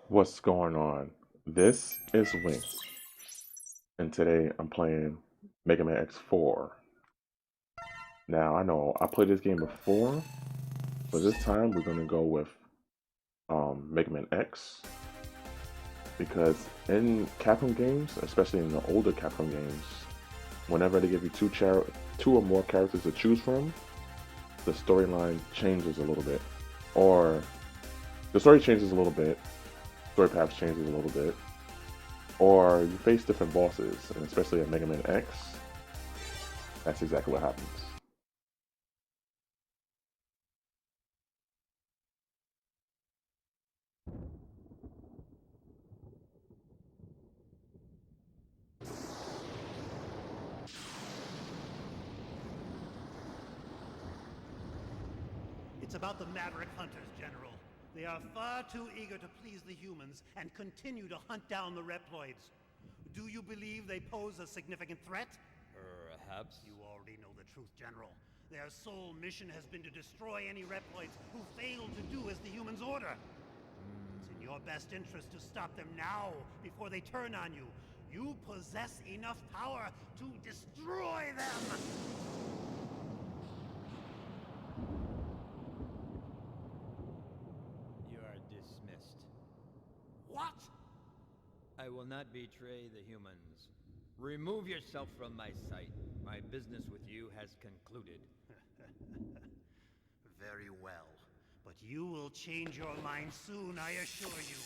What's going on? This is Wink, and today I'm playing Mega Man X4. Now, I know I played this game before, but this time we're going to go with Mega Man X because in Capcom games, especially in the older Capcom games, whenever they give you two or more characters to choose from, the storyline changes a little bit. Or the story changes a little bit, story paths changes a little bit, or you face different bosses, and especially in Mega Man X, that's exactly what happens. It's about the Maverick Hunters, General. They are far too eager to please the humans and continue to hunt down the Reploids. Do you believe they pose a significant threat? Perhaps. You already know the truth, General. Their sole mission has been to destroy any Reploids who fail to do as the humans order. It's in your best interest to stop them now, before they turn on you. You possess enough power to destroy them! You are dismissed. What? I will not betray the humans. Remove yourself from my sight. My business with you has concluded. Very well. But you will change your mind soon, I assure you.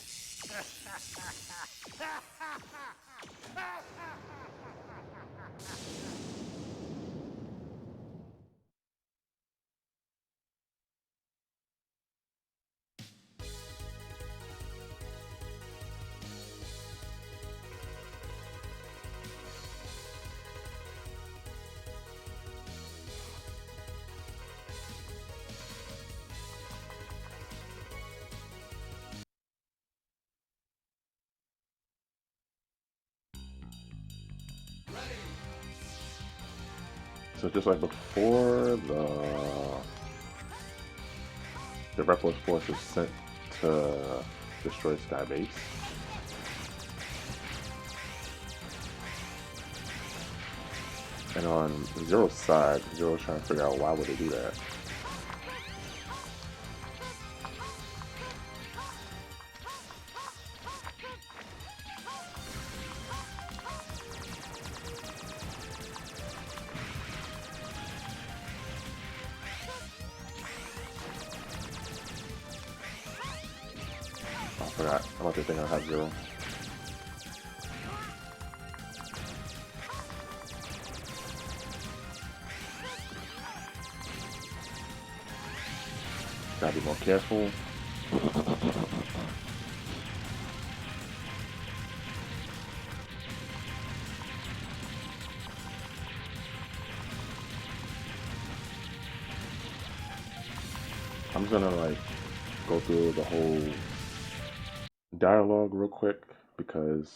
So just like before, the Reploid force is sent to destroy Skybase. And on Zero's side, Zero's trying to figure out why would they do that. I forgot. I'm about to think I have Zero. Gotta be more careful. I'm just gonna like go through the whole dialogue real quick because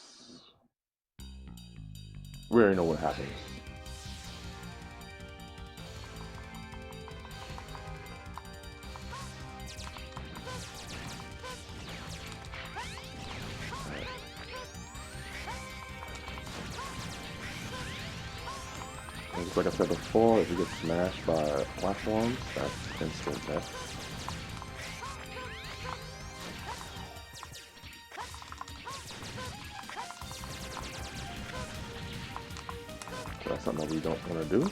we already know what happens. And just like I said before, if you get smashed by platforms, that's instant death. So that's something that we don't want to do.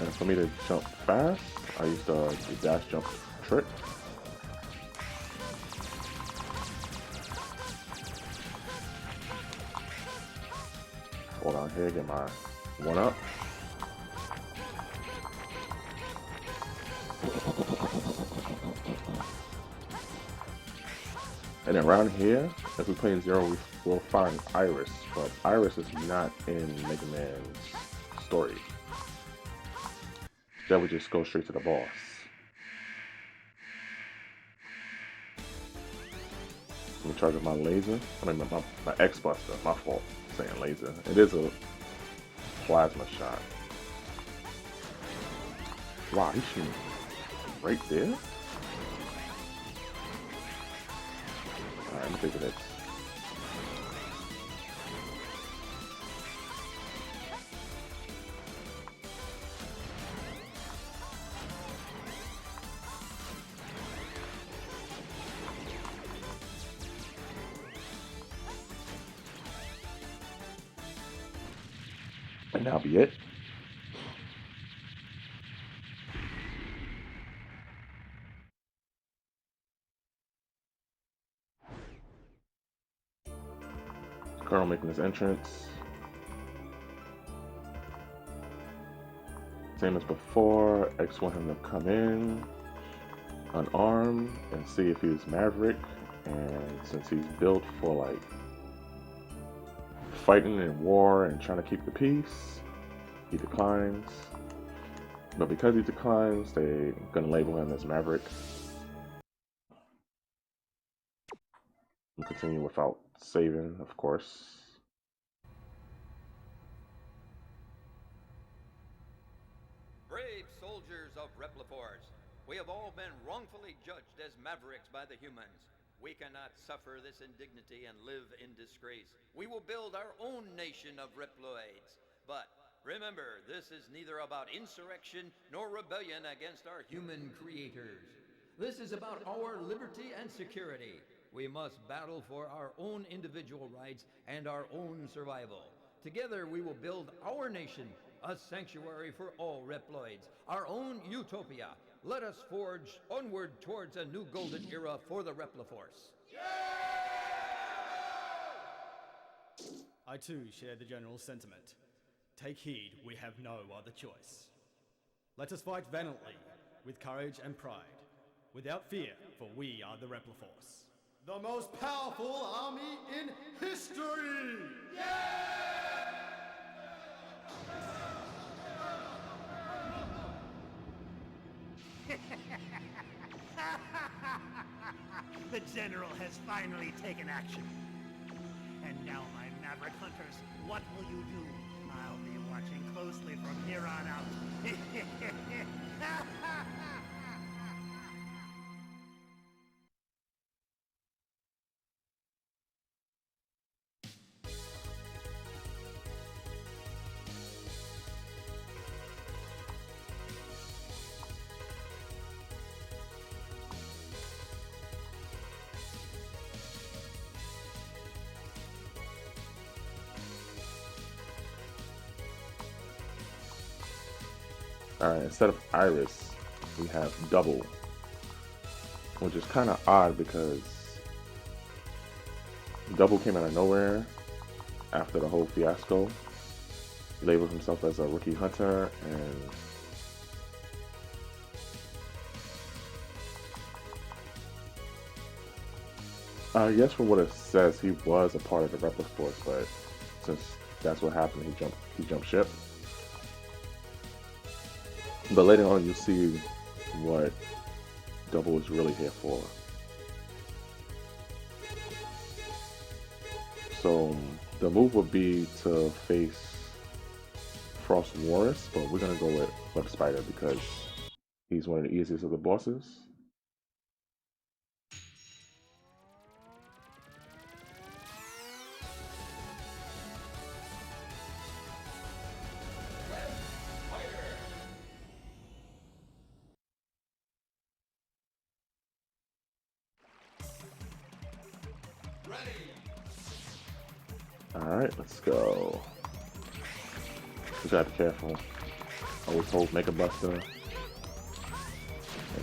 And for me to jump fast, I use the dash jump trick. Hold on here, get my one up. And then around here, if we play in Zero, we'll find Iris, but Iris is not in Mega Man's story. Then we just go straight to the boss. Let me charge up my laser. I mean, my X-Buster. My fault saying laser. It is a plasma shot. Wow, he's shooting right there? thinking it's. And that'll be it. Colonel making his entrance. Same as before, X want him to come in unarmed and see if he's Maverick. And since he's built for like fighting in war and trying to keep the peace, he declines. But because he declines, they're gonna label him as Maverick. We'll continue without saving, of course. Brave soldiers of Repliforce, we have all been wrongfully judged as mavericks by the humans. We cannot suffer this indignity and live in disgrace. We will build our own nation of Reploids. But remember, this is neither about insurrection nor rebellion against our human creators. This is about our liberty and security. We must battle for our own individual rights and our own survival. Together we will build our nation, a sanctuary for all Reploids, our own utopia. Let us forge onward towards a new golden era for the Repliforce. I too share the general sentiment. Take heed, we have no other choice. Let us fight valiantly, with courage and pride, without fear, for we are the Repliforce. The most powerful army in history! The General has finally taken action. And now, my Maverick Hunters, what will you do? I'll be watching closely from here on out. Alright, instead of Iris, we have Double, which is kind of odd because Double came out of nowhere after the whole fiasco. He labeled himself as a rookie hunter, and I guess from what it says, he was a part of the Repliforce, but since that's what happened, he jumped ship. But later on, you'll see what Double is really here for. So the move would be to face Frost Walrus, but we're gonna go with Web Spider because he's one of the easiest of the bosses. Alright, let's go. You gotta be careful. Always hold Mega Buster and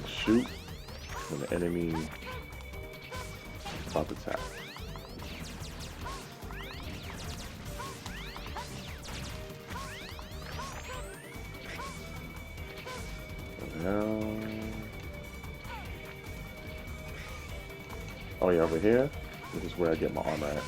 shoot when the enemy is about to attack. Now, oh yeah, over here, this is where I get my armor at.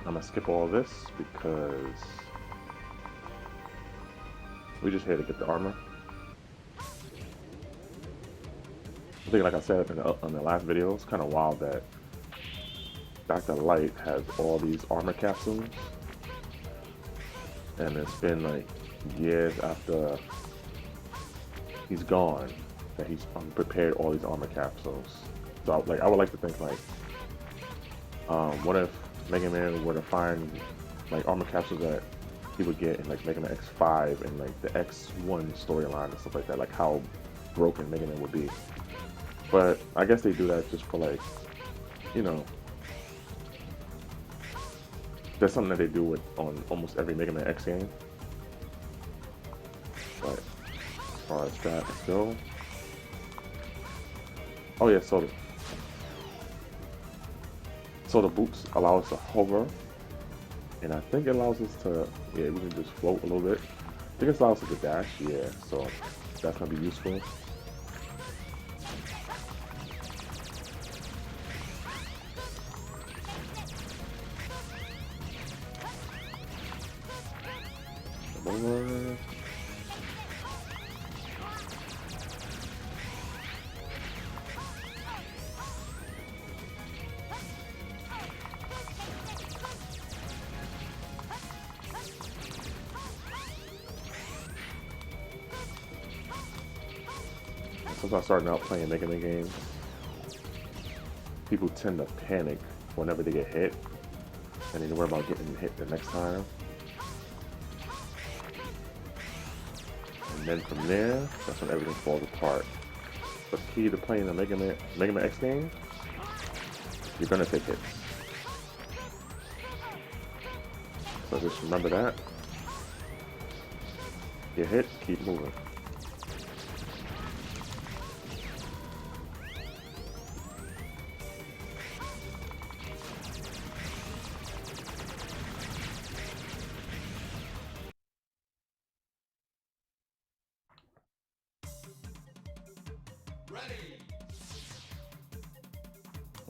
I'm gonna skip all this because we just here to get the armor. I think, like I said in the last video, it's kind of wild that Dr. Light has all these armor capsules, and it's been like years after he's gone that he's prepared all these armor capsules. So like I would like to think like, what if Mega Man were to find like armor capsules that he would get in like Mega Man X5 and like the X1 storyline and stuff like that, like how broken Mega Man would be. But I guess they do that just for like, you know, that's something that they do with on almost every Mega Man X game. But as far as that go, oh yeah, so the boots allow us to hover, and I think it allows us to, yeah, we can just float a little bit. I think it allows us to dash, yeah, so that's gonna be useful. Over. Since I started out playing Mega Man games, people tend to panic whenever they get hit, and they worry about getting hit the next time. And then from there, that's when everything falls apart. The key to playing a Mega Man X game, you're gonna take hits. So just remember that. Get hit, keep moving.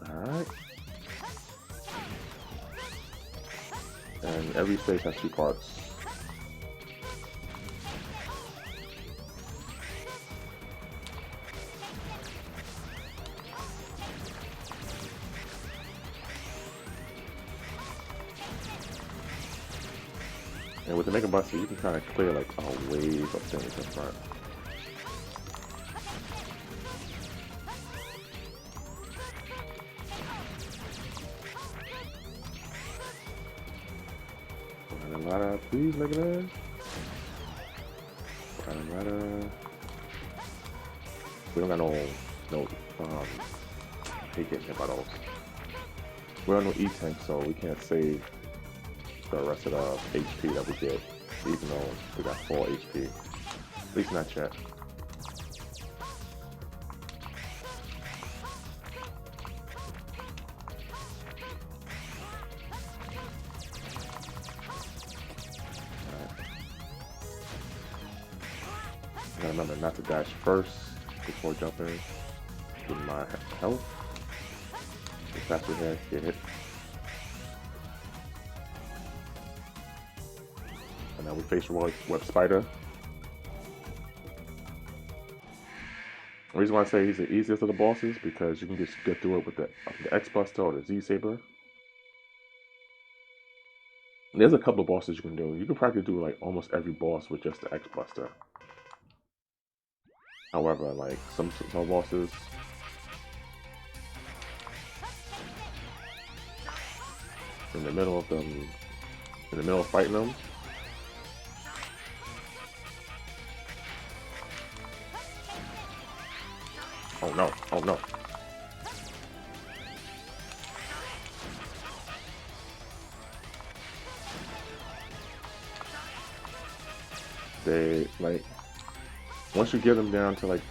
Alright. And every stage has two parts. And with the Mega Buster, you can kind of clear like a wave of things in front. Please, Mega Man. We don't got no, I hate getting hit by those. We don't have no E-Tank, so we can't save the rest of the HP that we get, even though we got 4 HP. At least not yet. Remember not to dash first before jumping. Get my health. Get faster here, get hit. And now we face Web Spider. The reason why I say he's the easiest of the bosses because you can just get through it with the X Buster or the Z Saber. And there's a couple of bosses you can do. You can probably do like almost every boss with just the X Buster. However, like some bosses, in the middle of fighting them, oh no, oh no. They like, once you get them down to like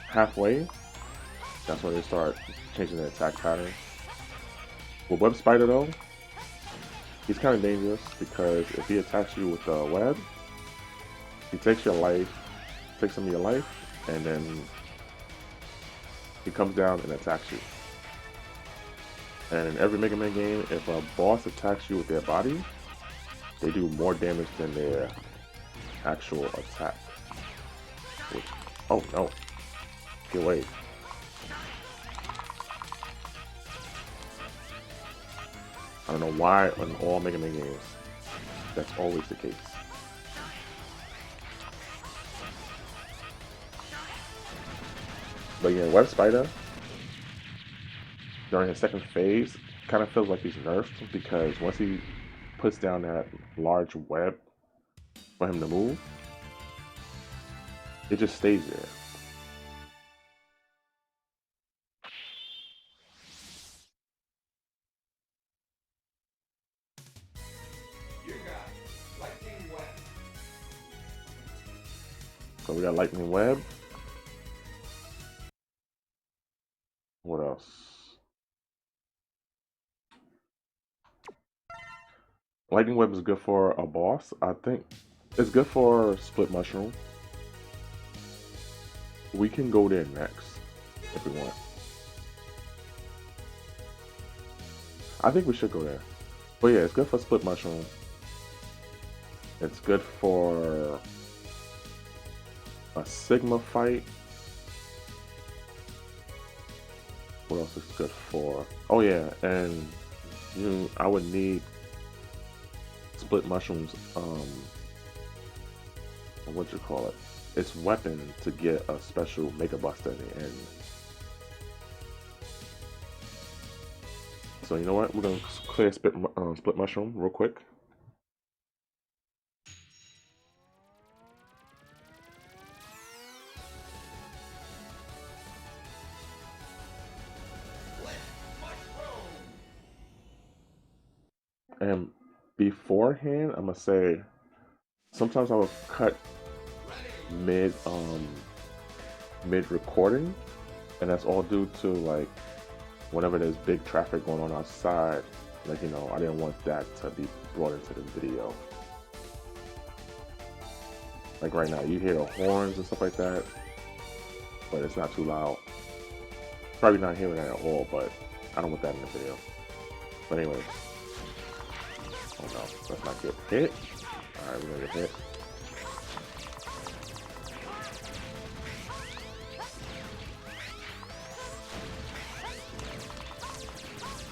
halfway, that's when they start changing their attack pattern. With Web Spider though, he's kind of dangerous because if he attacks you with the web, he takes your life, takes some of your life, and then he comes down and attacks you. And in every Mega Man game, if a boss attacks you with their body, they do more damage than their actual attack. Which, oh no, get away. I don't know why in all Mega Man games that's always the case. But yeah, Web Spider during his second phase kind of feels like he's nerfed because once he puts down that large web for him to move, it just stays there. So we got Lightning Web. What else? Lightning Web is good for a boss. I think it's good for Split Mushroom. We can go there next if we want. I think we should go there. But yeah, it's good for Split Mushroom. It's good for a Sigma fight. What else is good for? Oh yeah, and I would need Split Mushroom's what you call it? Its weapon to get a special Mega Buster in the end. So you know what? We're gonna clear Split Mushroom real quick. And beforehand, I'm gonna say sometimes I would cut mid mid recording, and that's all due to like whenever there's big traffic going on outside, like I didn't want that to be brought into the video. Like right now, you hear the horns and stuff like that, but it's not too loud. Probably not hearing that at all, but I don't want that in the video. But anyways, oh no, let's not get hit. All right, we're gonna get hit.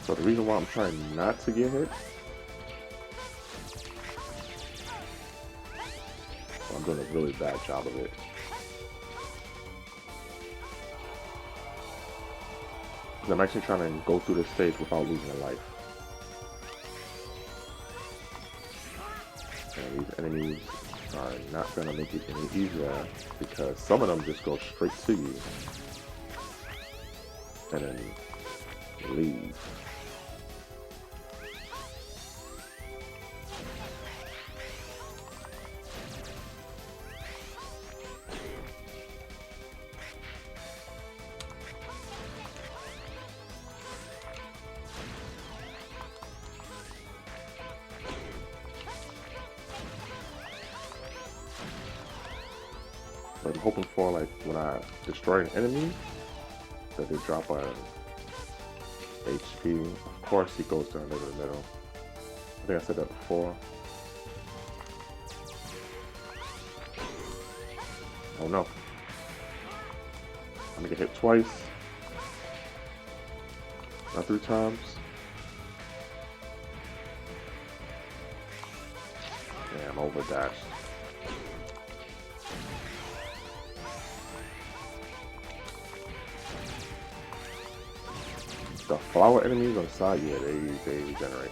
So the reason why I'm trying not to get hit, I'm doing a really bad job of it. I'm actually trying to go through this stage without losing a life. And these enemies are not going to make it any easier because some of them just go straight to you and then leave. I'm hoping for like when I destroy an enemy that they drop an HP. Of course he goes down to the middle. I think I said that before. Oh no. I'm gonna get hit twice. Not 3 times. Damn, overdashed. The flower enemies on the side, yeah, they regenerate.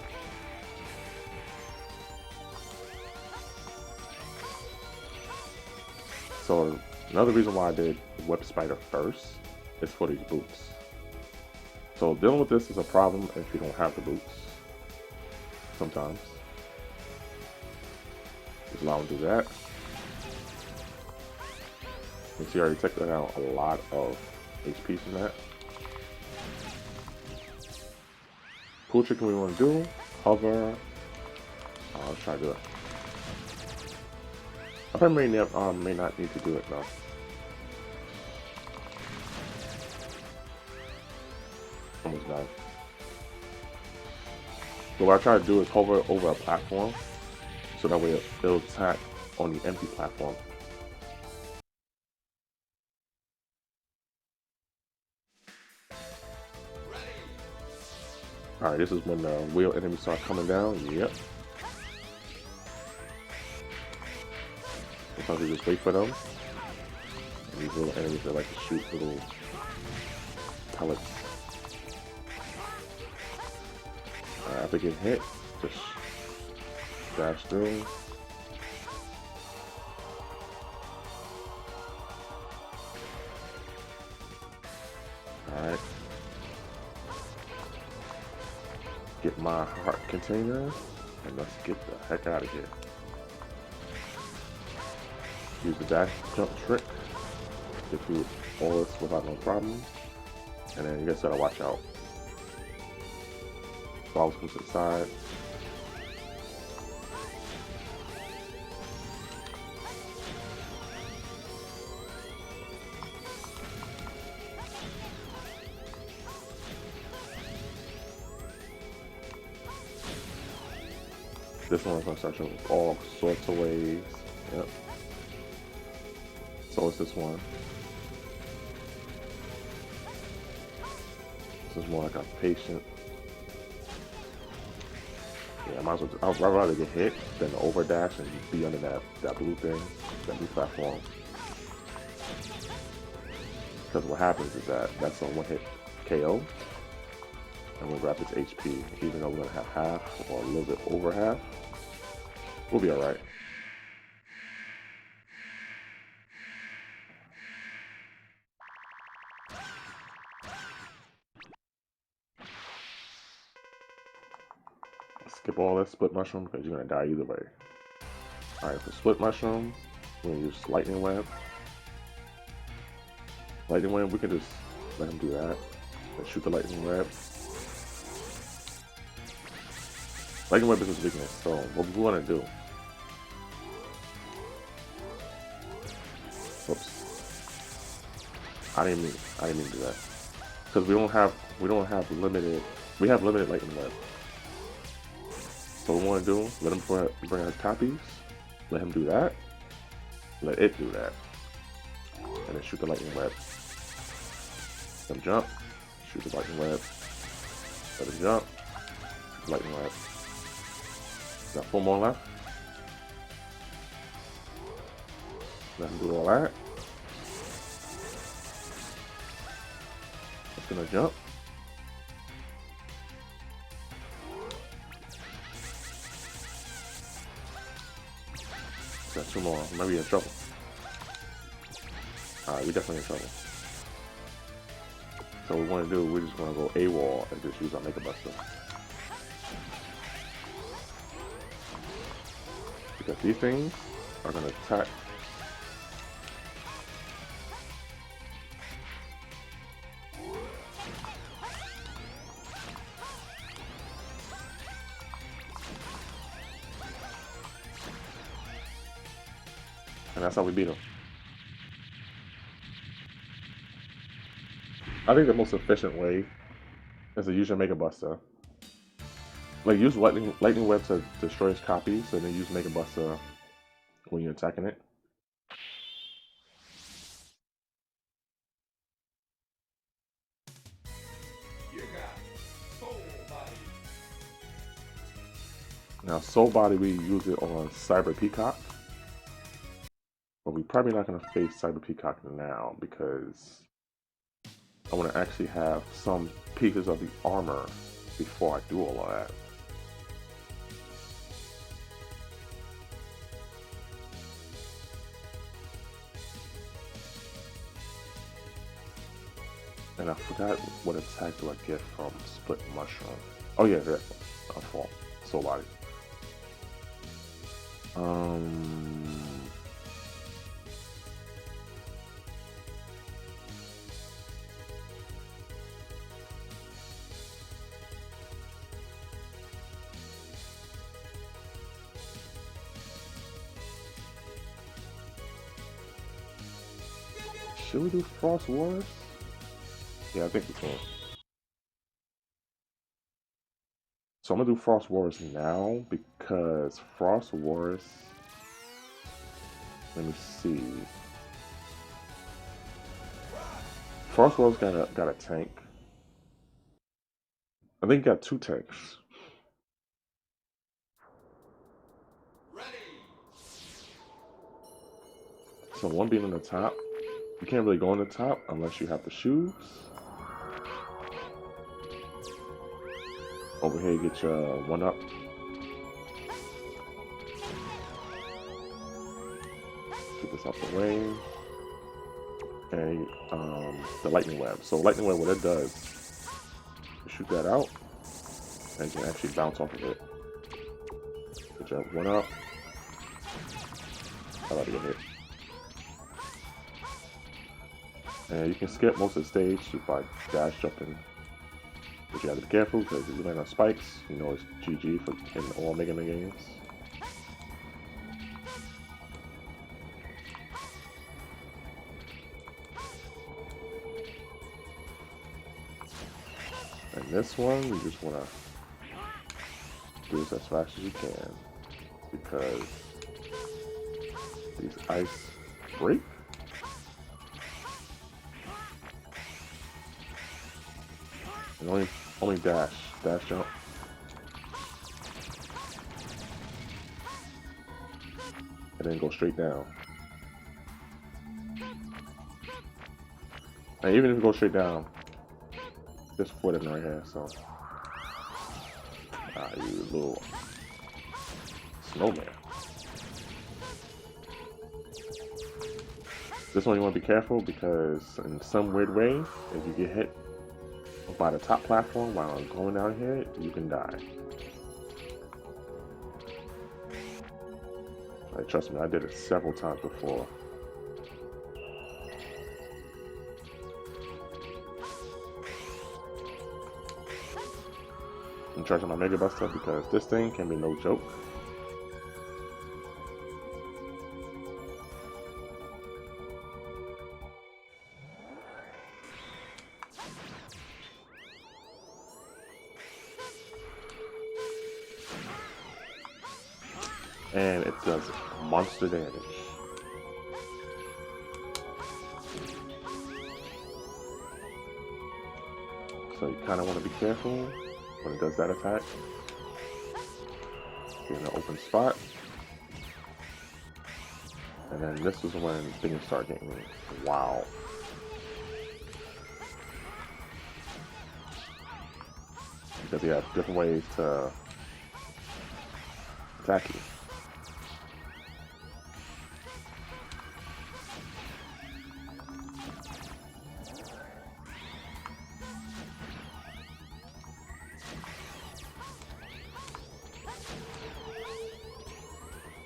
So another reason why I did Web Spider first is for these boots. So dealing with this is a problem if you don't have the boots. Sometimes. Just allow them to do that. You see I already took out a lot of HP from that. Cool trick we want to do, hover. Let's try to do it. I probably may not need to do it now. Almost done. So what I try to do is hover over a platform, so that way it'll attack on the empty platform. Alright, this is when the wheel enemies start coming down. Yep. Sometimes you just wait for them. And these little enemies that like to shoot little pellets. Alright, after getting hit, just dash through. Alright. Get my heart container, and let's get the heck out of here. Use the dash jump trick. Get through all this without no problem. And then you guys gotta watch out. Balls go to the side. This one's gonna start showing all sorts of ways. Yep. So it's this one. This is more like a patient. Yeah, I might as well. I'd rather get hit than overdash and be under that blue thing, that blue platform. Because what happens is that's a one-hit KO, and we'll grab its HP. Even though we're gonna have half or a little bit over half, we'll be all right. Skip all that split mushroom because you're gonna die either way. Alright, for split mushroom, we're gonna use lightning web. Lightning web, we can just let him do that. Let's shoot the lightning web. Lightning web is his weakness, so what we want to do. Whoops. I didn't mean to do that. Because we have limited lightning web. So what we want to do, let him bring out copies, let him do that, let it do that, and then shoot the lightning web. Let him jump, shoot the lightning web, let him jump, shoot the lightning web. Got 4 more left. Let him do all that. It's gonna jump. Got 2 more. Maybe in trouble. Alright, we definitely in trouble. So what we want to do, we just want to go AWOL and just use our Mega Buster. Because these things are going to attack. And that's how we beat them. I think the most efficient way is to use your Mega Buster. Like, use lightning web to destroy his copies, and then use Mega Buster when you're attacking it. You got Soul Body. Now, Soul Body, we use it on Cyber Peacock. But we're probably not going to face Cyber Peacock now because I want to actually have some pieces of the armor before I do all of that. And I forgot what attack do I get from Split Mushroom. Oh yeah, there. I fall. Soul Body. Should we do Frost Wars? Yeah, I think we can. So I'm gonna do Frost Wars now because Frost Wars. Let me see. Frost Wars got a tank. I think got two tanks. So one being on the top. You can't really go on the top unless you have the shoes. Over here, you get your one up. Get this out the way. And the lightning web. So lightning web, what it does, you shoot that out, and you can actually bounce off of it. Get your one up. I about to get hit. And you can skip most of the stage just by dash jumping. But you have to be careful because if you land on spikes, you know it's GG for in all Mega Man games. And this one, you just want to do this as fast as you can because these ice break. And only dash jump. And then go straight down. And even if you go straight down, this foot in right here, so you little snowman. This one you want to be careful because in some weird way, if you get hit by the top platform while going down here, you can die. Like, trust me, I did it several times before. I'm charging my Mega Buster because this thing can be no joke. And it does monster damage. So you kind of want to be careful when it does that attack. Get in an open spot. And then this is when things start getting wild. Because you have different ways to attack you.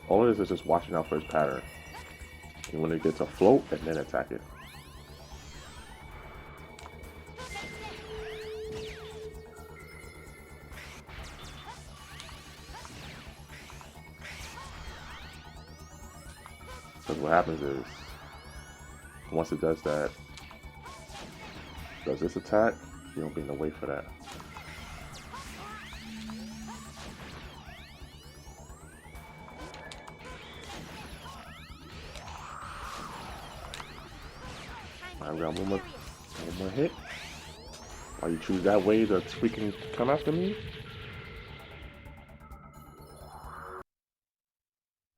All it is just watching out for his pattern. And when it gets a float, and then attack it. Because what happens is, once it does that, does this attack, you don't be in the way for that. I've got one more hit. Why you choose that way to freaking come after me?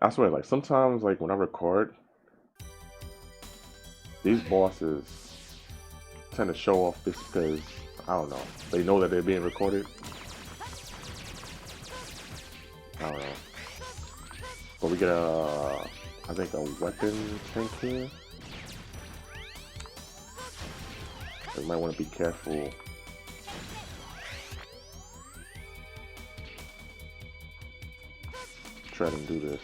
I swear, like sometimes, like when I record, these bosses tend to show off this because I don't know. They know that they're being recorded. I don't know. But we get I think a weapon tank here. You might want to be careful. Try to do this.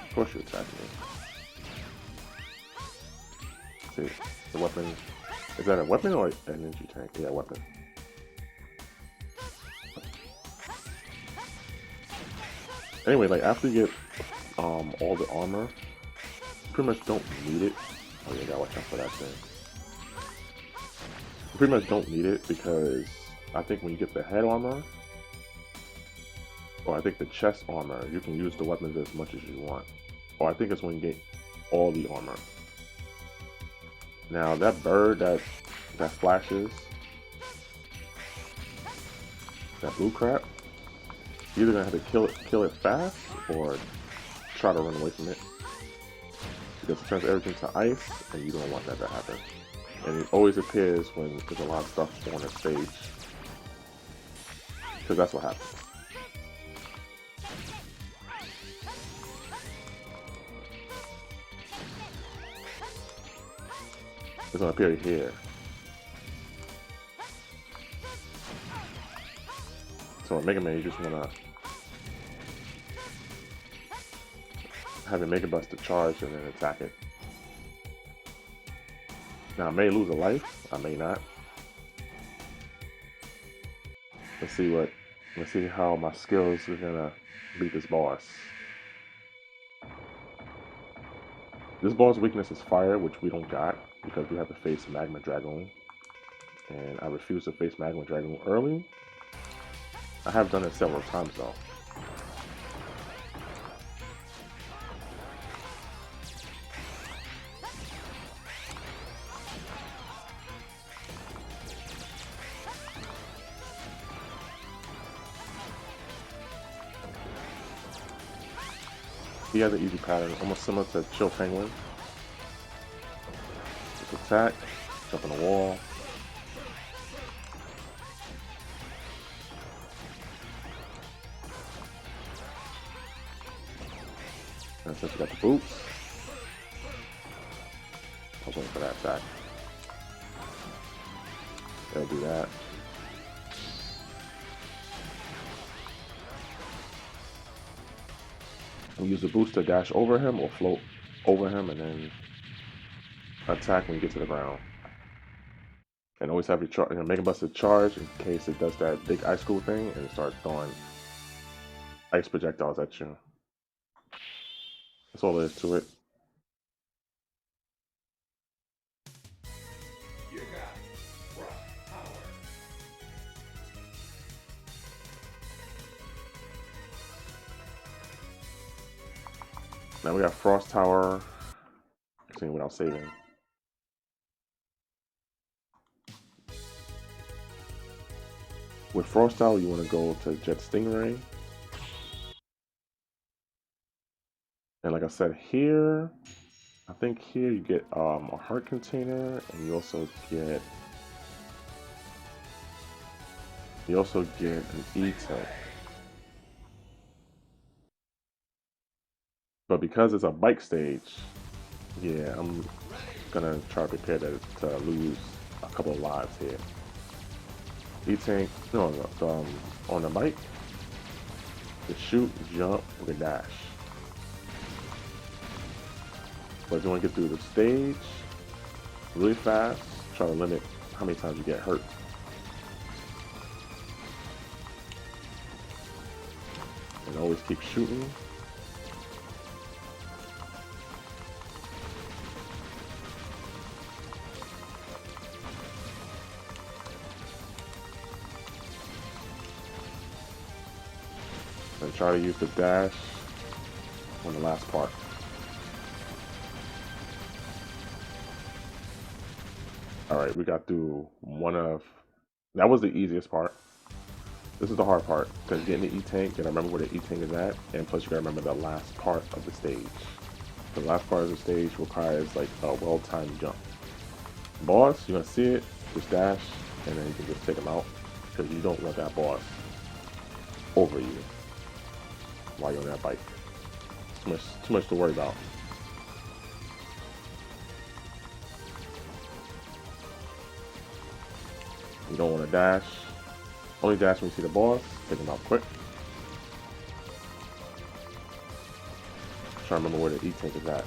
Of course you attack me. See, the weapon. Is that a weapon or an energy tank? Yeah, weapon. Anyway, like after you get all the armor, pretty much don't need it. Oh yeah, gotta watch out for that thing. You pretty much don't need it because I think when you get the head armor, or I think the chest armor, you can use the weapons as much as you want. Or I think it's when you get all the armor. Now that bird that flashes, that blue crap, you're either gonna have to kill it fast or try to run away from it. Because it turns everything to ice and you don't want that to happen. And it always appears when there's a lot of stuff on the stage. Because that's what happens. It's gonna appear here. So in Mega Man, you just wanna have your Mega Buster charge and then attack it. Now I may lose a life, I may not. Let's see how my skills are gonna beat this boss. This boss' weakness is fire, which we don't got because we have to face Magma Dragoon. And I refuse to face Magma Dragoon early. I have done it several times though. He has an easy pattern, almost similar to Chill Penguin. Just attack, jump on the wall. And since we got the boots, I was waiting for that attack. They'll do that. And use the boost to dash over him or float over him and then attack when you get to the ground. And always have your Mega Buster charge in case it does that big ice school thing and start throwing ice projectiles at you. That's all there is to it. You got rock power. Now we got Frost Tower. Continuing without saving. With Frost Tower, you want to go to Jet Stingray. And like I said, here, I think here you get a heart container, and you also get an E-tank. But because it's a bike stage, yeah, I'm gonna try to prepare to lose a couple of lives here. E-tank, no, on the bike, the shoot, jump, with a dash. But if you want to get through the stage really fast, try to limit how many times you get hurt. And always keep shooting. And try to use the dash on the last part. Alright, we got through that was the easiest part. This is the hard part, because getting the E-Tank, you gotta remember where the E-Tank is at, and plus you gotta remember the last part of the stage. The last part of the stage requires like a well-timed jump. Boss, you're gonna see it, just dash, and then you can just take him out, because you don't want that boss over you while you're on that bike. Too much to worry about. You don't want to dash. Only dash when you see the boss. Take him out quick. Trying to remember where the E-Tank is at.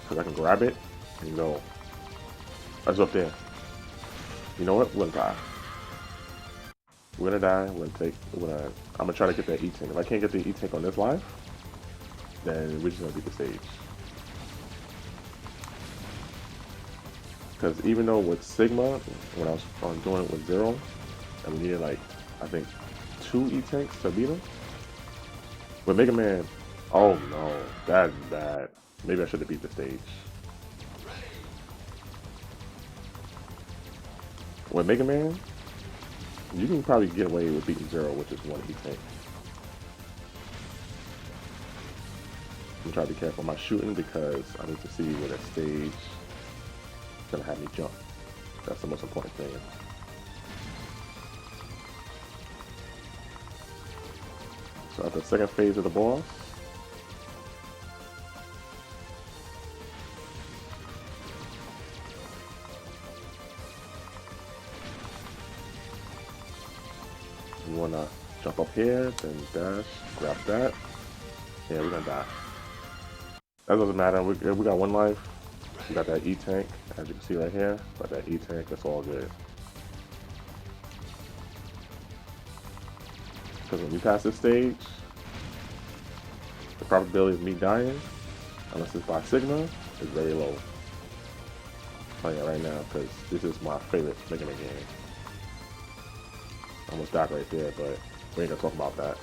Because I can grab it and go. That's up there. You know what? We're gonna die. We're gonna die. I'm gonna try to get that E-Tank. If I can't get the E-Tank on this life, then we're just gonna beat the stage. Because even though with Sigma, when I was doing it with Zero, and we needed like, I think, 2 E-Tanks to beat him. With Mega Man, oh no, that's bad. Maybe I should have beat the stage. With Mega Man, you can probably get away with beating Zero with just 1 E-Tank. I'm trying to be careful with my shooting because I need to see where that stage is gonna have me jump. That's the most important thing. So at the second phase of the boss, you wanna jump up here, then dash, grab that. Yeah, we're gonna die. That doesn't matter. We got 1 life. We got that E-Tank, as you can see right here. Got that E-Tank. That's all good. Because when you pass this stage, the probability of me dying, unless it's by Sigma, is very low. Oh yeah, right now, because this is my favorite Mega Man game. Almost died right there, but we ain't gonna talk about that.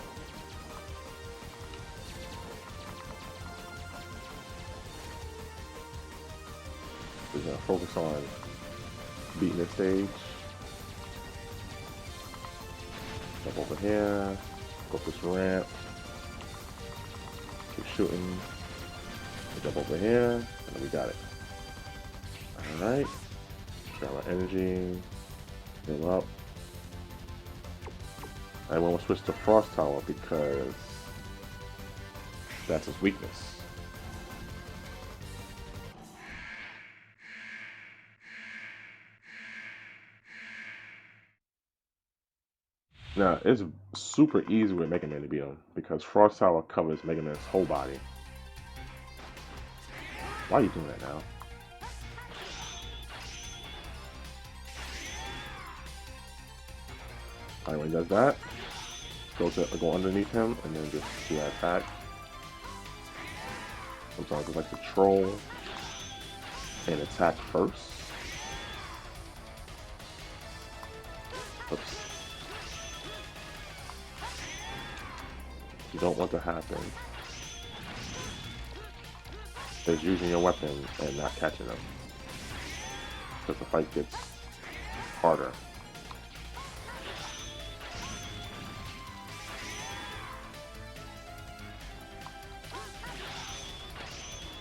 We're gonna focus on beating this stage. Jump over here, go up this ramp, keep shooting, jump over here, and then we got it. Alright, grab our energy, heal up. I want to switch to Frost Tower because that's his weakness. Now, it's super easy with Mega Man to beat him because Frost Tower covers Mega Man's whole body. Why are you doing that now? Alright, when he does that, go underneath him and then just do that attack. Sometimes I like to troll and attack first. Oops. You don't want to happen is using your weapon and not catching them, because the fight gets harder.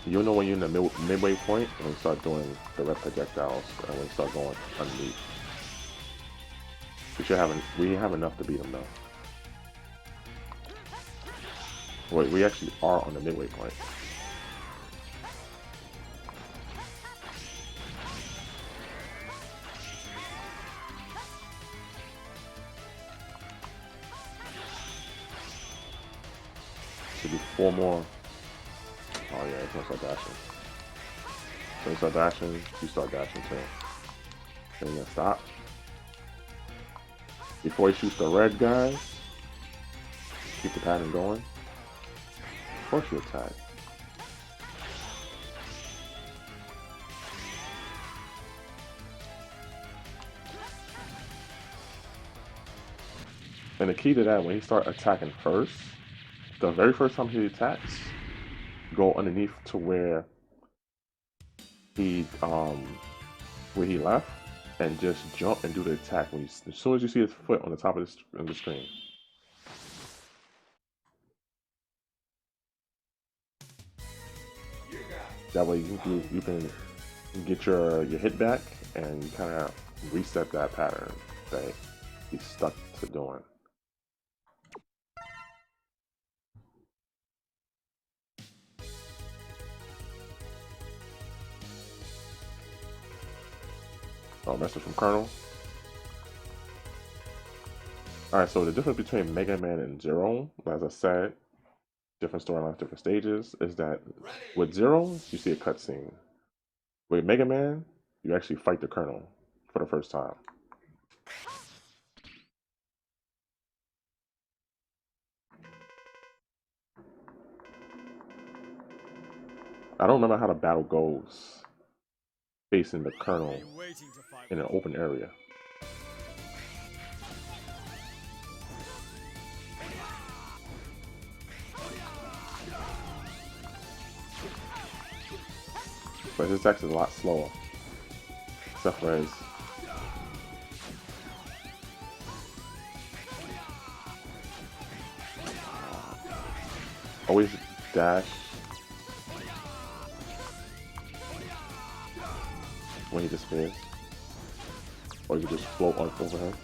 You'll know when you're in the midway point when you start doing the red projectiles and when you start going underneath. We have enough to beat them though. Wait, we actually are on the midway point. Should be 4 more. Oh yeah, it's gonna start dashing. So you start dashing, you start dashing too. Then you stop. Before he shoots the red guys, keep the pattern going. Of course you attack. And the key to that, when he start attacking first, the very first time he attacks, go underneath to where he left, and just jump and do the attack when as soon as you see his foot on the top of the screen. That way you can get your hit back and kind of reset that pattern that he's stuck to doing. Oh, message from Colonel. Alright, so the difference between Mega Man and Zero, as I said, different storylines, different stages, is that with Zero, you see a cutscene. With Mega Man, you actually fight the Colonel for the first time. I don't remember how the battle goes. facing the Colonel Been waiting to fight in an with you. open area. But his attack is a lot slower. Except for his always dash when he disappears. Or you can just float over him.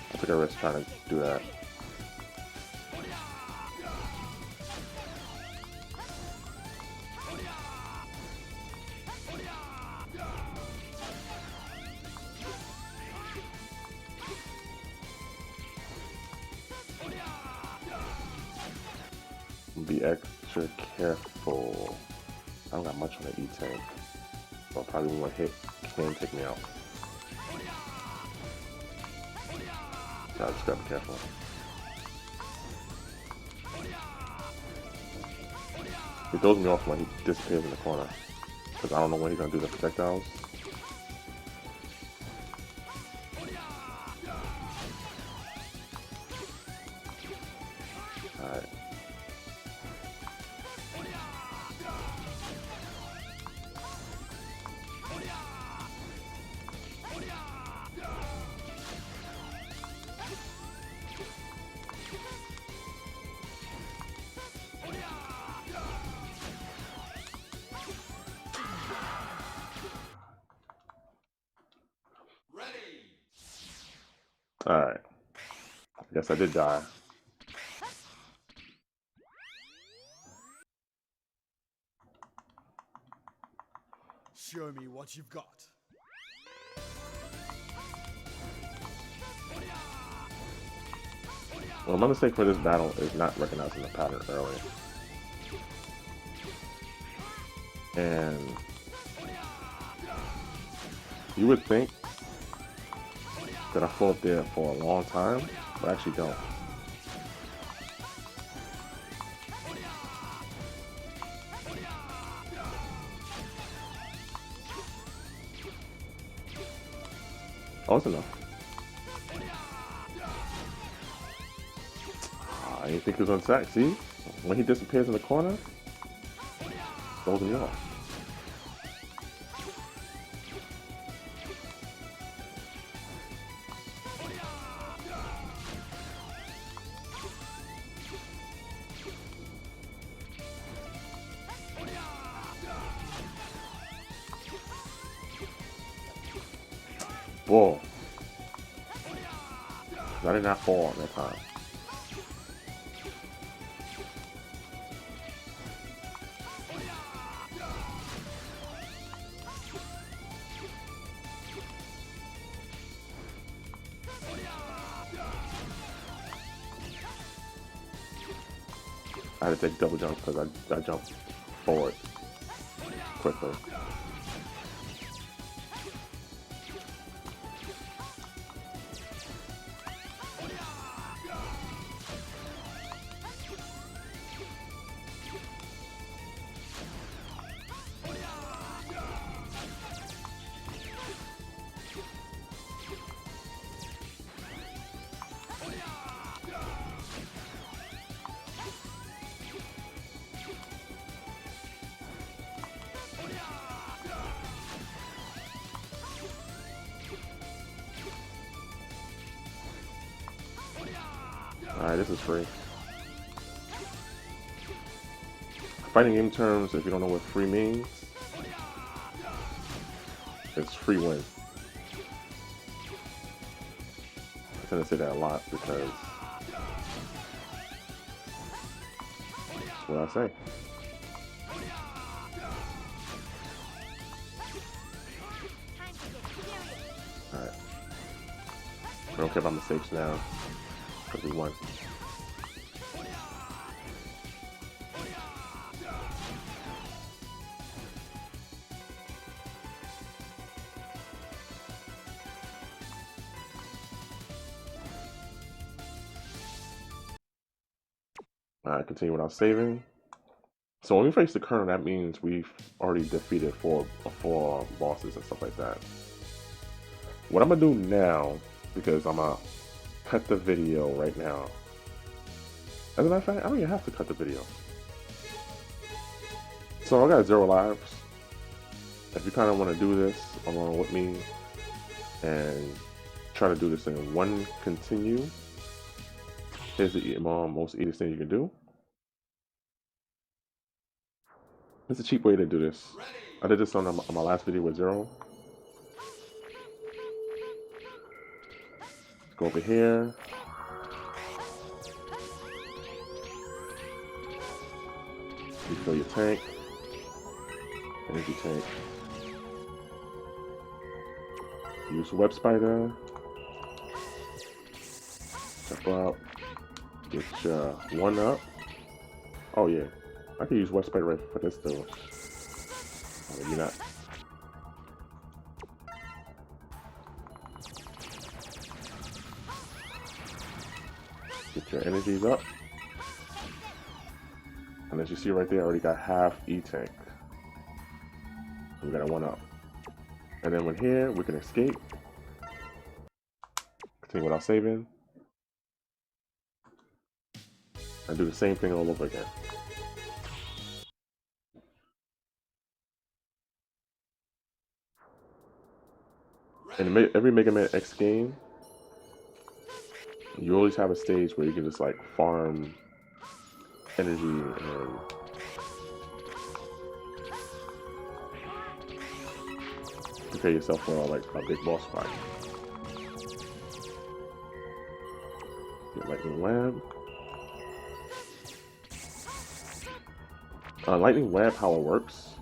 I took a risk trying to do that. Be extra careful. I don't got much on the E-tank, so probably one hit can take me out. So I just gotta be careful. He throws me off when he disappears in the corner, because I don't know when he's gonna do the projectiles. Alright. Alright. I guess I did die. Show me what you've got. Well, my mistake for this battle is not recognizing the pattern early. And you would think that I fought there for a long time, but I actually don't. Oh, that's enough. I didn't think he was on sack. See? When he disappears in the corner, throws me off. Whoa. I did not fall that time. I had to take double jump because I jumped forward quickly. Alright, this is free. Fighting game terms, if you don't know what free means, it's free win. I tend to say that a lot because That's what I say. Alright. I don't care about mistakes now, because we won. Alright, continue without saving. So when we face the Colonel, that means we've already defeated four bosses and stuff like that. What I'm gonna do now, because I'm gonna cut the video right now. As a matter of fact, I don't even have to cut the video. So I got 0 lives. If you kind of want to do this along with me and try to do this in one continue, here's the most easiest thing you can do. It's a cheap way to do this. I did this on my last video with 0. Go over here. Refill your tank. Energy tank. Use web spider. Step up. Get your 1 up. Oh yeah. I can use web spider right for this though. Oh, maybe not. Get your energies up. And as you see right there, I already got half E-Tank. We got a 1 up. And then with here, we can escape. Continue without saving. And do the same thing all over again. In every Mega Man X game, you always have a stage where you can just like farm energy and prepare yourself for like a big boss fight. Get lightning web. Lightning web, how it works.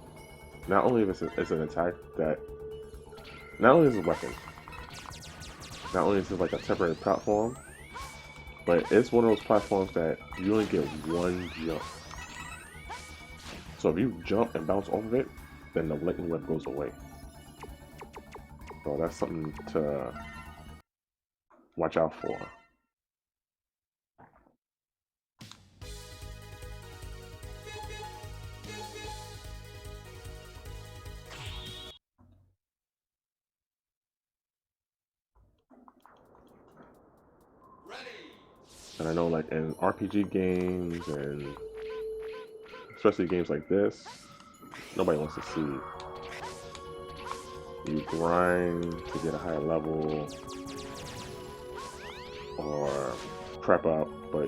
Not only is it's an attack that, not only is it a weapon, not only is it like a temporary platform, but it's one of those platforms that you only get 1 jump. So if you jump and bounce off of it, then the lightning web goes away. So that's something to watch out for. And I know like in RPG games and especially games like this, nobody wants to see you grind to get a higher level or prep up, but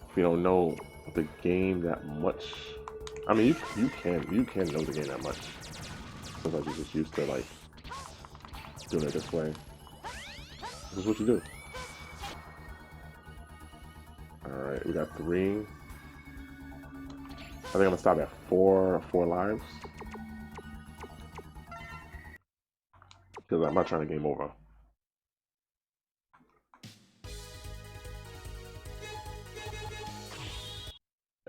if you don't know the game that much, I mean you can know the game that much. Sometimes you're just used to like doing it this way. This is what you do. Alright, we got 3. I think I'm gonna stop at 4 lives. Because I'm not trying to game over.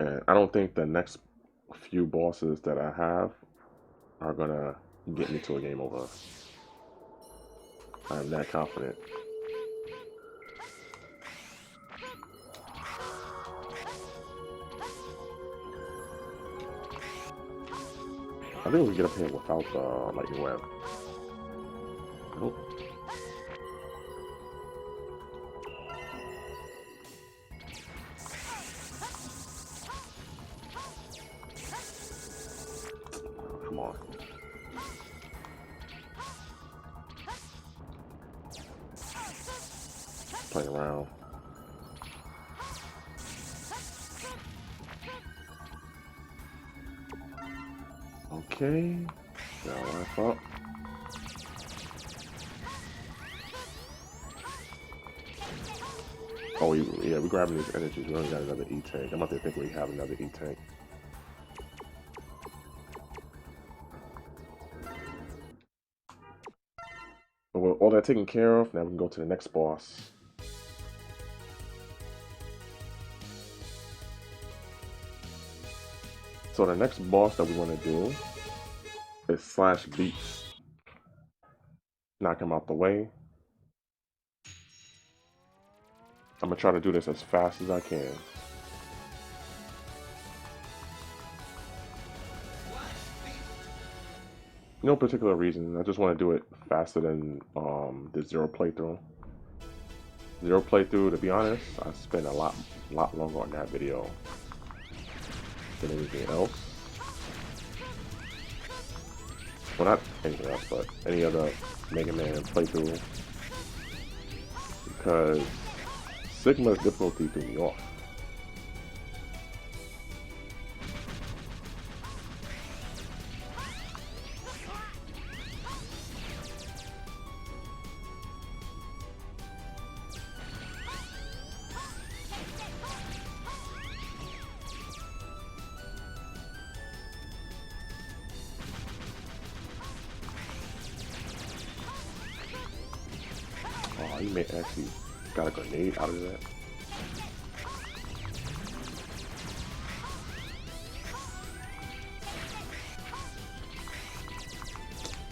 And I don't think the next few bosses that I have are gonna get me to a game over. I'm that confident. I think we can get up here without the lightning web. Nope. Come on. Playing around. Okay. Now life up. Oh, yeah, we're grabbing these energies. We only got another E-tank. I'm about to think we have another E-tank. But with all that taken care of, now we can go to the next boss. So the next boss that we want to do is Slash Beats. Knock him out the way. I'm gonna try to do this as fast as I can. No particular reason. I just want to do it faster than the Zero playthrough. Zero playthrough, to be honest, I spent a lot longer on that video than anything else. Well, not anything else, but any other Mega Man playthrough, because Sigma's difficulty threw me off. Oh, you may actually got a grenade out of that.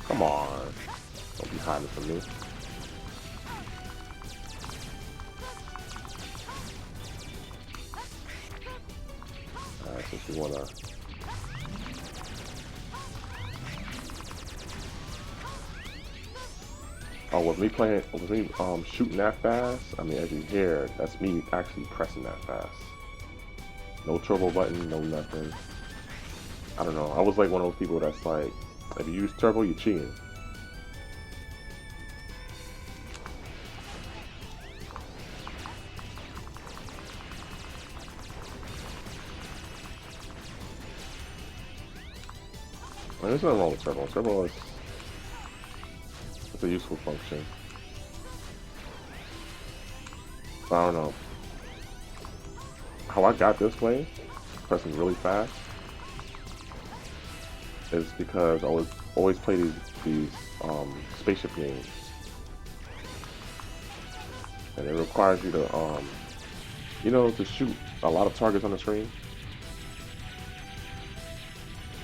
Come on. Don't be hiding from me. Alright, since you wanna... Oh, with me shooting that fast, I mean, as you hear, that's me actually pressing that fast. No turbo button, no nothing. I don't know. I was like one of those people that's like, if you use turbo, you're cheating. Well, there's nothing wrong with turbo. Turbo is it's a useful function. But I don't know. How I got this way, pressing really fast, is because I always play these spaceship games, and it requires you to to shoot a lot of targets on the screen.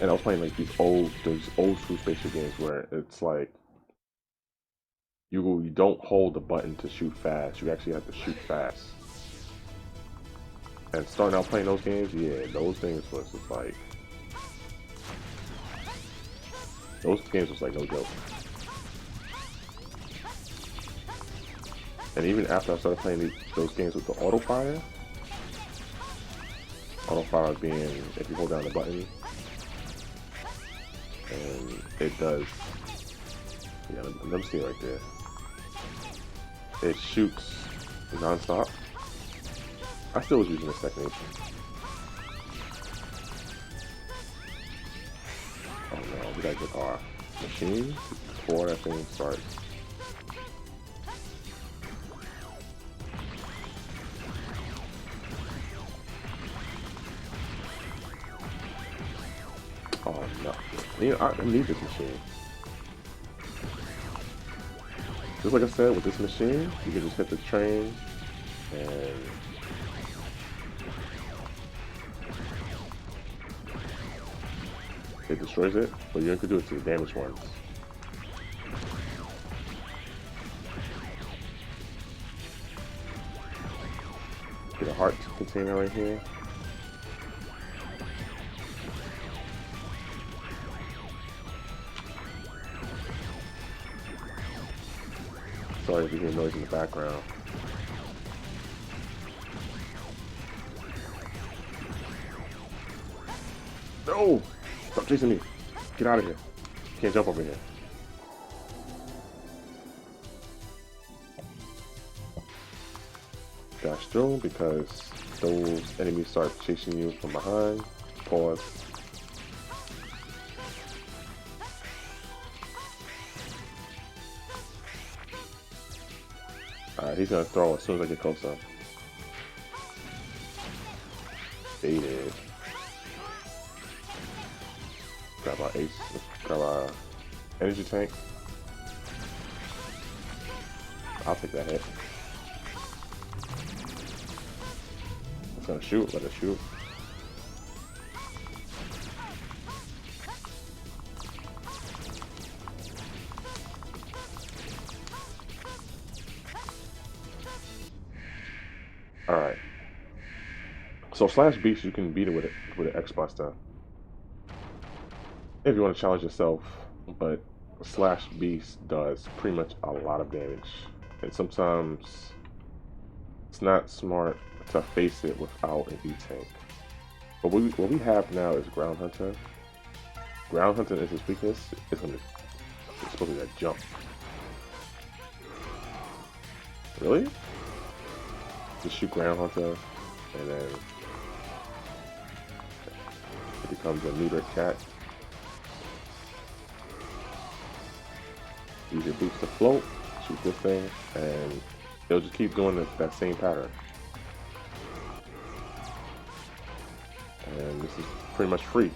And I was playing like these old school spaceship games where it's like you don't hold the button to shoot fast. You actually have to shoot fast. And starting out playing those games, yeah, those things was just like those games was like no joke. And even after I started playing those games with the auto fire being if you hold down the button and it does, yeah, let me see it right there. It shoots non-stop. I still was using this technique. Oh no, we gotta get our machine before that thing starts. Oh no, I need this machine. Just like I said, with this machine, you can just hit the train and it destroys it, but you can do it to the damaged ones. Get a heart container right here. Sorry if you hear noise in the background. No! Stop chasing me. Get out of here. You can't jump over here. Dash through because those enemies start chasing you from behind. Pause. Alright, he's gonna throw as soon as I get close up. grab our ace. Let's grab our energy tank. I'll take that hit. It's gonna shoot. Let it shoot. All right. So slash beast, you can beat it with an X Buster if you want to challenge yourself, but slash beast does pretty much a lot of damage, and sometimes it's not smart to face it without an E tank. But what we have now is Ground Hunter. Ground Hunter is his weakness. It's supposed to be that jump. Really? Just shoot Ground Hunter, and then it becomes a neutered cat. Use your boots to float, shoot this thing, and they'll just keep doing that same pattern. And this is pretty much free.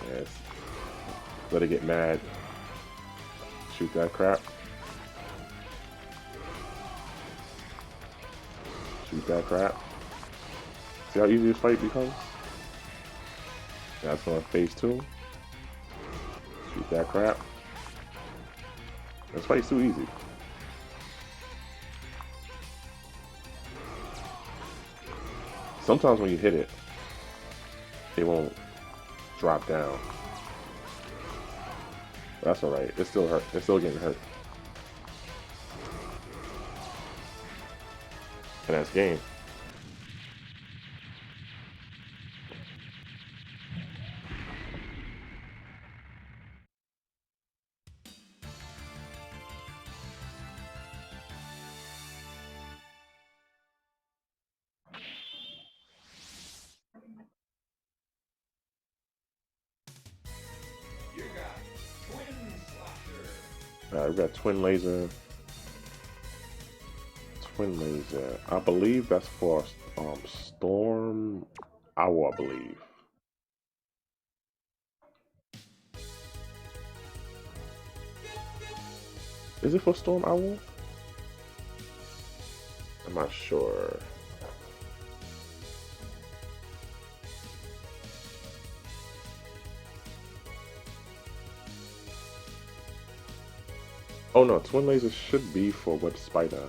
Yes. Let it get mad. Shoot that crap. Shoot that crap. See how easy this fight becomes? That's on phase 2. Shoot that crap. This fight's too easy. Sometimes when you hit it, it won't drop down. But that's alright. It's still hurt. It's still getting hurt. And that's game. You got Twin Slasher. Alright, we got Twin Laser. Twin Laser. I believe that's for Storm Owl, I believe. Is it for Storm Owl? I'm not sure. Oh no, Twin Laser should be for Web Spider.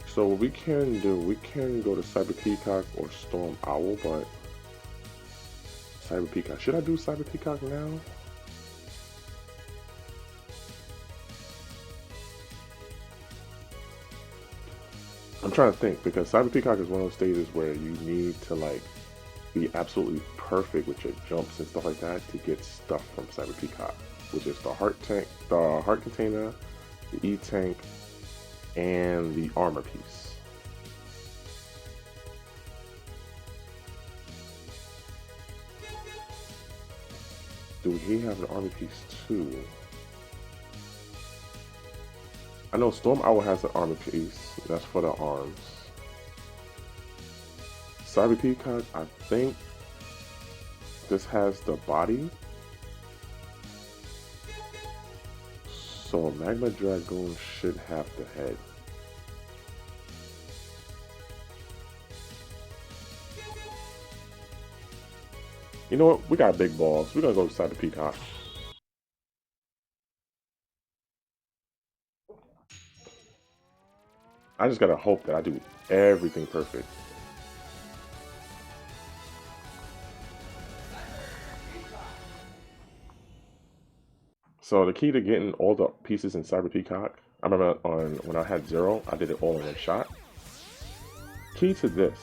So what we can do, we can go to Cyber Peacock or Storm Owl, but Cyber Peacock. Should I do Cyber Peacock now? I'm trying to think, because Cyber Peacock is one of those stages where you need to like be absolutely perfect with your jumps and stuff like that to get stuff from Cyber Peacock, which is the heart tank, the heart container, the E tank, and the armor piece. Do he have an armor piece too? I know Storm Owl has an armor piece. That's for the arms. Cyber Peacock, I think this has the body. So Magma Dragoon should have the head. You know what? We got big balls. We're gonna go to Cyber Peacock. I just gotta hope that I do everything perfect. So the key to getting all the pieces in Cyber Peacock, I remember when I had Zero, I did it all in one shot. Key to this,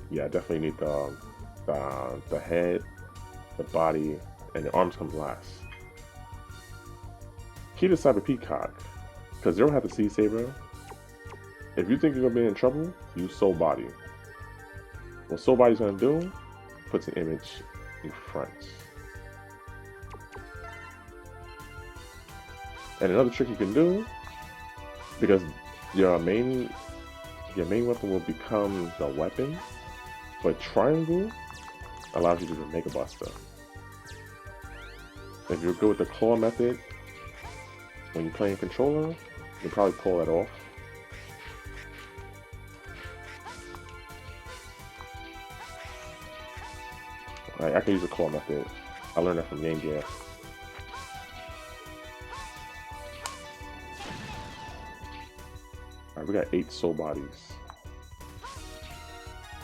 yeah, I definitely need the head, the body, and the arms come last. Key to Cyber Peacock, because Zero had the Sea Saber. If you think you're gonna be in trouble, use Soul Body. What Soul Body's gonna do, puts an image in front. And another trick you can do, because your main weapon will become the weapon, but triangle allows you to do the Mega Buster. If you're good with the claw method, when you're playing controller, you can probably pull that off. Like, I can use the claw method. I learned that from Game Gear. Alright, we got 8 soul bodies.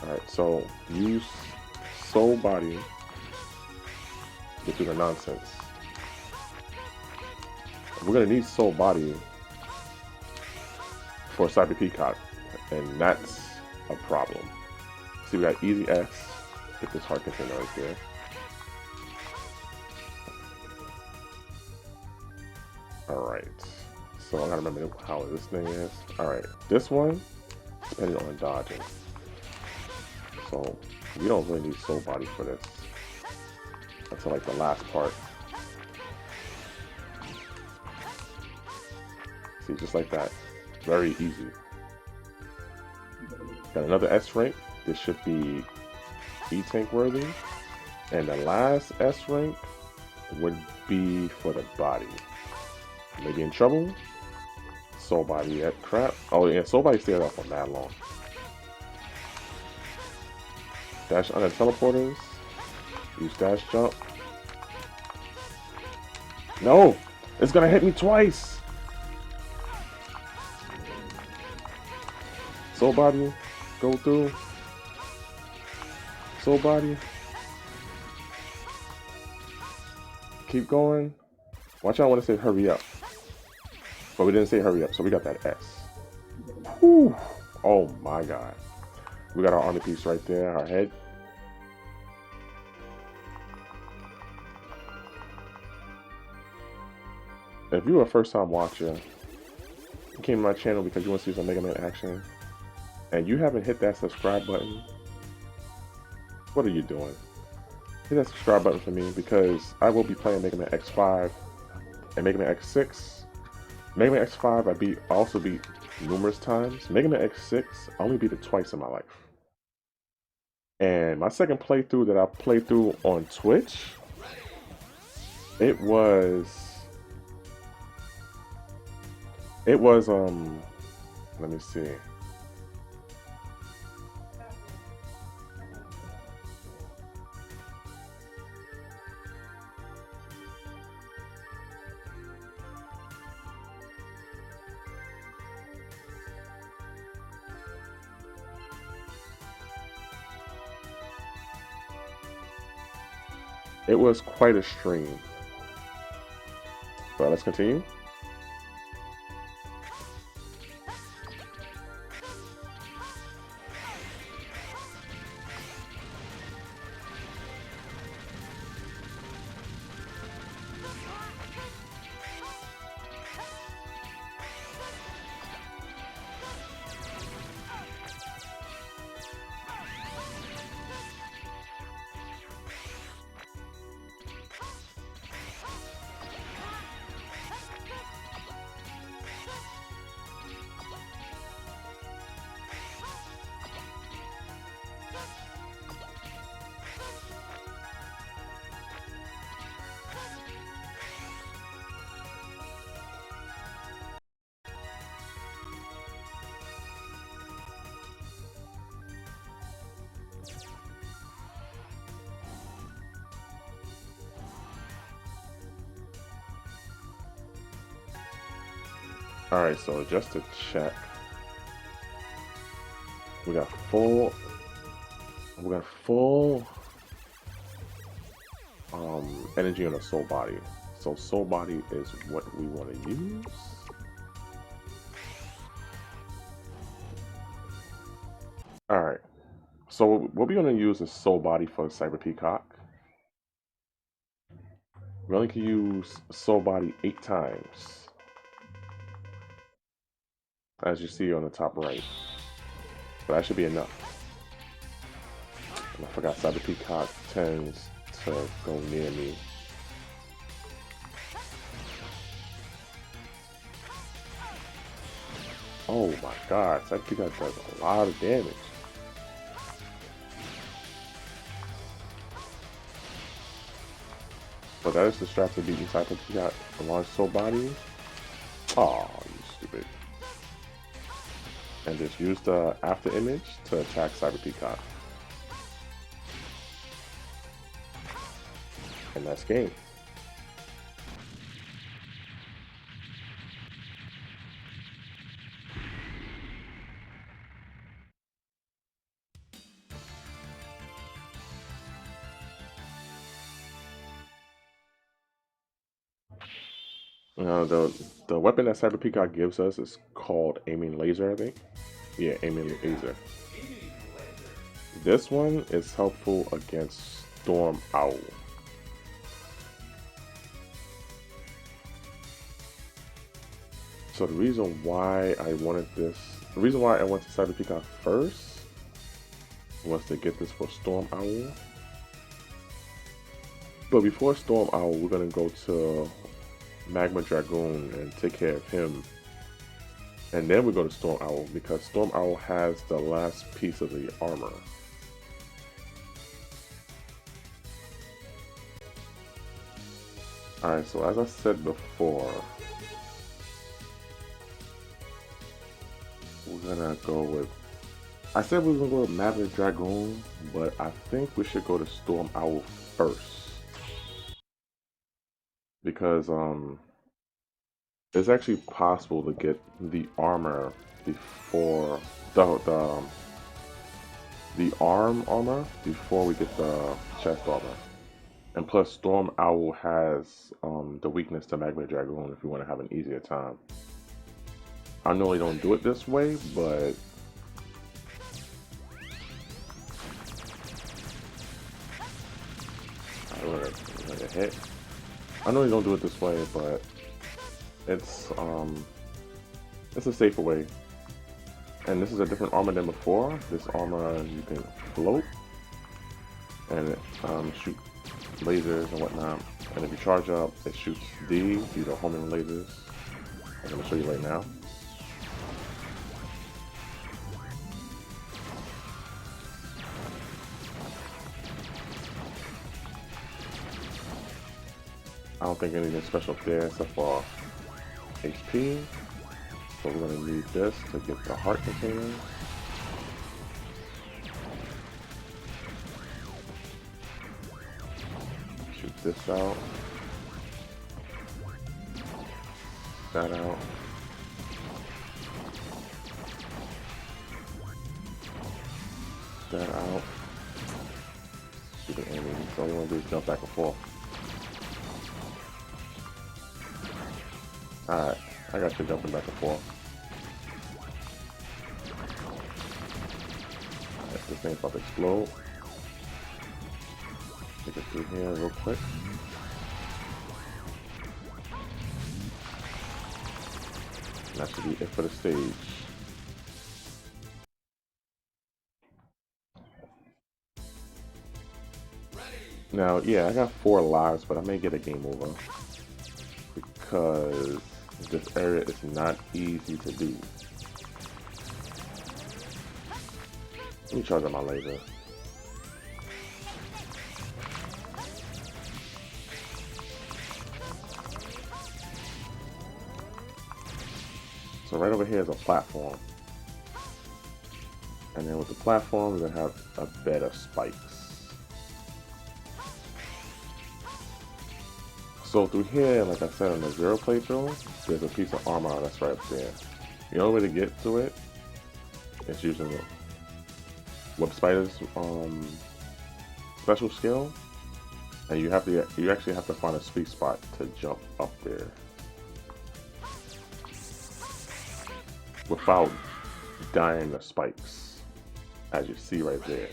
Alright, so use soul body to get through the nonsense. We're gonna need soul body for Cyber Peacock, and that's a problem. See, we got easy S. Get this heart container right there. Alright, so I gotta remember how this thing is. Alright, this one, depending on dodging. So, we don't really need soul body for this. Until like the last part. See, just like that. Very easy. Got another S rank. This should be E-Tank worthy. And the last S rank would be for the body. Maybe in trouble. Soul body at crap. Oh yeah, soul body stayed out for mad long. Dash under teleporters. Use dash jump. No! It's gonna hit me twice! Soul body. Go through. Soul body. Keep going. Watch out when it says hurry up. But we didn't say hurry up, so we got that S. Whew. Oh my god. We got our army piece right there, our head. If you're a first time watcher, you came to my channel because you want to see some Mega Man action, and you haven't hit that subscribe button, what are you doing? Hit that subscribe button for me, because I will be playing Mega Man X5 and Mega Man X6. Mega Man X5 I also beat numerous times. Mega Man X6 I only beat it twice in my life. And my second playthrough that I played through on Twitch, it was let me see. It was quite a stream. But let's continue. Alright, so just to check, we got full energy on the soul body. So soul body is what we want to use. Alright, so what we're going to use is soul body for Cyber Peacock. We only can use soul body 8 times. As you see on the top right. But that should be enough. And I forgot Cyber Peacock tends to go near me. Oh my god, Cyber Peacock does a lot of damage. So that is the strat to beating Cyber Peacock. Launch soul body. Oh, you stupid. And just use the after image to attack Cyber Peacock. And that's game. The weapon that Cyber Peacock gives us is called Aiming Laser, I think. Yeah, Aiming Laser. This one is helpful against Storm Owl. So the reason why I went to Cyber Peacock first was to get this for Storm Owl. But before Storm Owl, we're gonna go to Magma Dragoon and take care of him. And then we go to Storm Owl because Storm Owl has the last piece of the armor. Alright, so as I said before, we're gonna go with... I said we were gonna go with Magma Dragoon, but I think we should go to Storm Owl first. Because it's actually possible to get the armor before the arm armor before we get the chest armor. And plus Storm Owl has the weakness to Magma Dragoon if you want to have an easier time. I normally don't do it this way, but I'm gonna hit. I know you don't do it this way, but it's a safer way. And this is a different armor than before. This armor you can float and it shoot lasers and whatnot. And if you charge up, it shoots D due to homing lasers. I'm gonna show you right now. I don't think anything special there except for HP. So we're going to need this to get the heart containers. Shoot this out. That out. That out. Shoot the enemy. So all you want to do is jump back and forth. Alright, I got you jumping back and forth. Let this thing about to explode. Take it through here real quick. And that should be it for the stage. Now, yeah, I got 4 lives, but I may get a game over. Because this area is not easy to do. Let me charge up my laser. So right over here is a platform. And then with the platform, we're gonna have a bed of spikes. So through here, like I said on the 0 playthrough, there's a piece of armor that's right up there. The only way to get to it is using the Web Spider's special skill, and you actually have to find a sweet spot to jump up there without dying the spikes, as you see right there.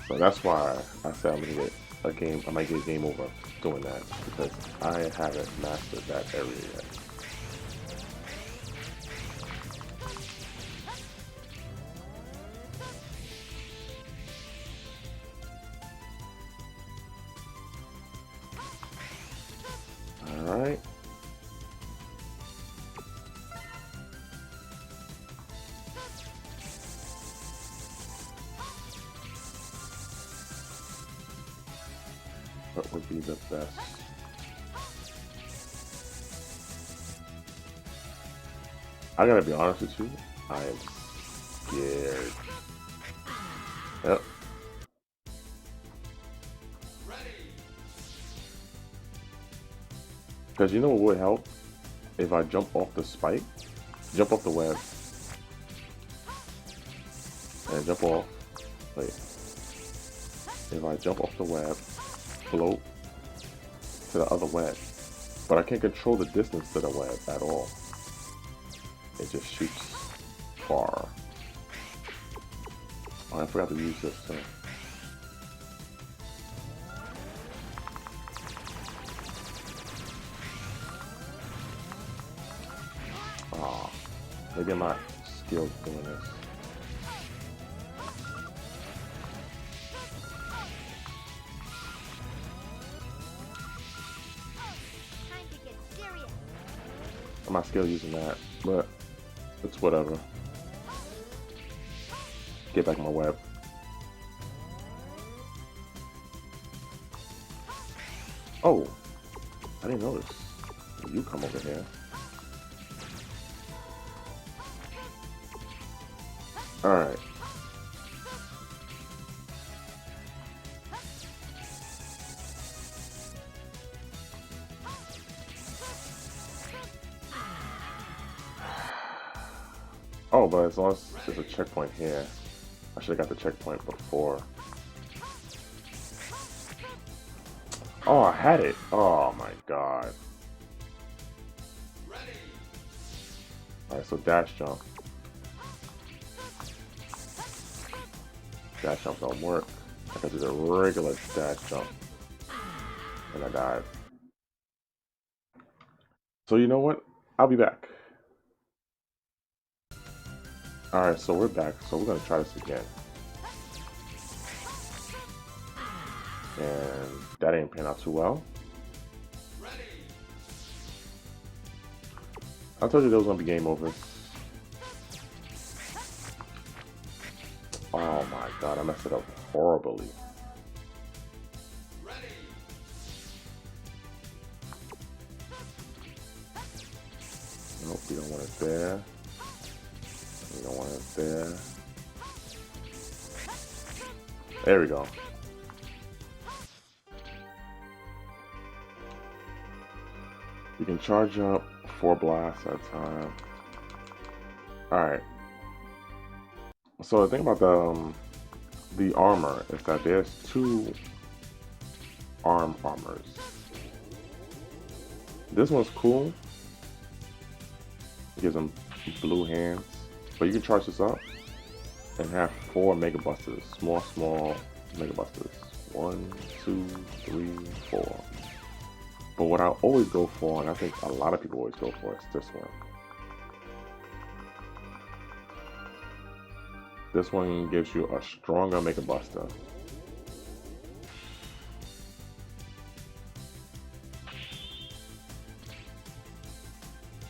So that's why I said I'm gonna get a game. I might get a game over doing that because I haven't mastered that area yet. All right. What would be the best? I gotta be honest with you. I am scared. Yep. Because you know what would help? If I jump off the spike, jump off the web, and jump off. Wait. If I jump off the web, float to the other web. But I can't control the distance to the web at all. It just shoots far. Oh, I forgot to use this too. Oh, maybe I'm not skilled doing this. I'm not skilled using that, but it's whatever. Get back my web. Oh, I didn't notice. You come over here. Alright. Oh, but as long as there's a checkpoint here, I should have got the checkpoint before. Oh, I had it. Oh my god. Alright, so dash jump. Dash jump don't work. I can do the regular dash jump. And I died. So you know what? I'll be back. Alright, so we're back. So we're gonna try this again. And that ain't paying out too well. I told you there was gonna be game over. Oh my god, I messed it up horribly. Nope, we don't want it there. We don't want it there. There we go. You can charge up 4 blasts at a time. Alright. So the thing about the armor is that there's 2 armors. This one's cool. It gives them blue hands. But you can charge this up and have 4 Mega Busters. Small Mega Busters. 1, 2, 3, 4. But what I always go for, and I think a lot of people always go for, is this one. This one gives you a stronger Mega Buster.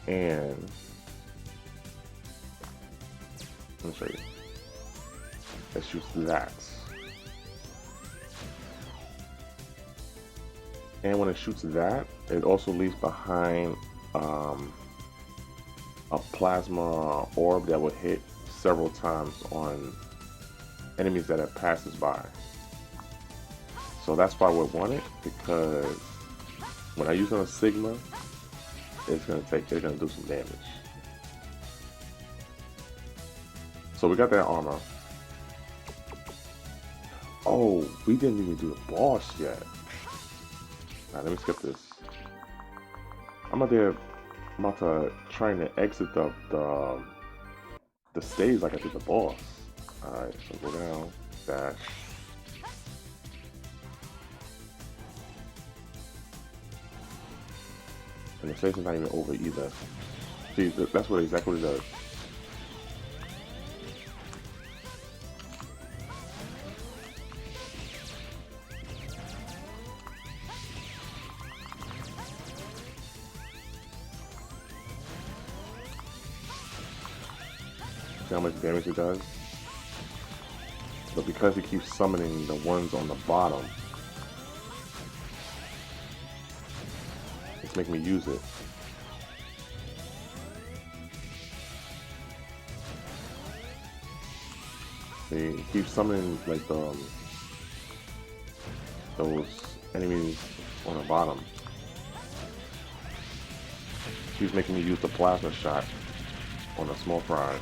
And let me show you. It shoots that. And when it shoots that, it also leaves behind a plasma orb that will hit several times on enemies that it passes by. So that's why we want it, because when I use it on a Sigma, it's gonna do some damage. So we got that armor. Oh, we didn't even do the boss yet. Now, let me skip this. I'm about to trying to exit the stage like I did the boss. Alright, so go down, dash. And the station's not even over either. See, that's what exactly it does. See how much damage it does? But because it keeps summoning the ones on the bottom, keeps making me use it. He keeps summoning like those enemies on the bottom. He's making me use the plasma shot on a small fry.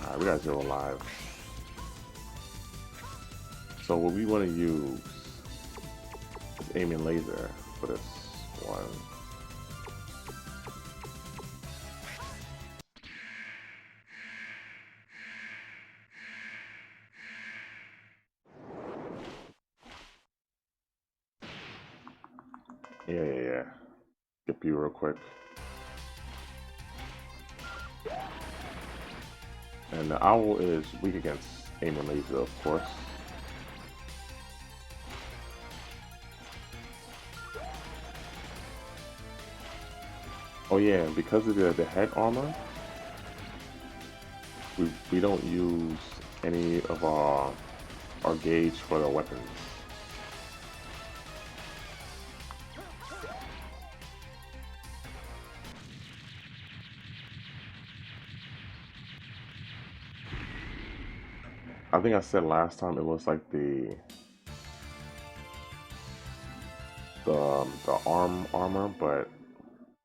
Alright, we got 0 lives. So what we want to use is aiming laser for this one. Yeah. Skip you real quick. And the owl is weak against aiming laser, of course. Oh yeah, because of the head armor, we don't use any of our gauge for the weapons. I think I said last time it was like the arm armor, but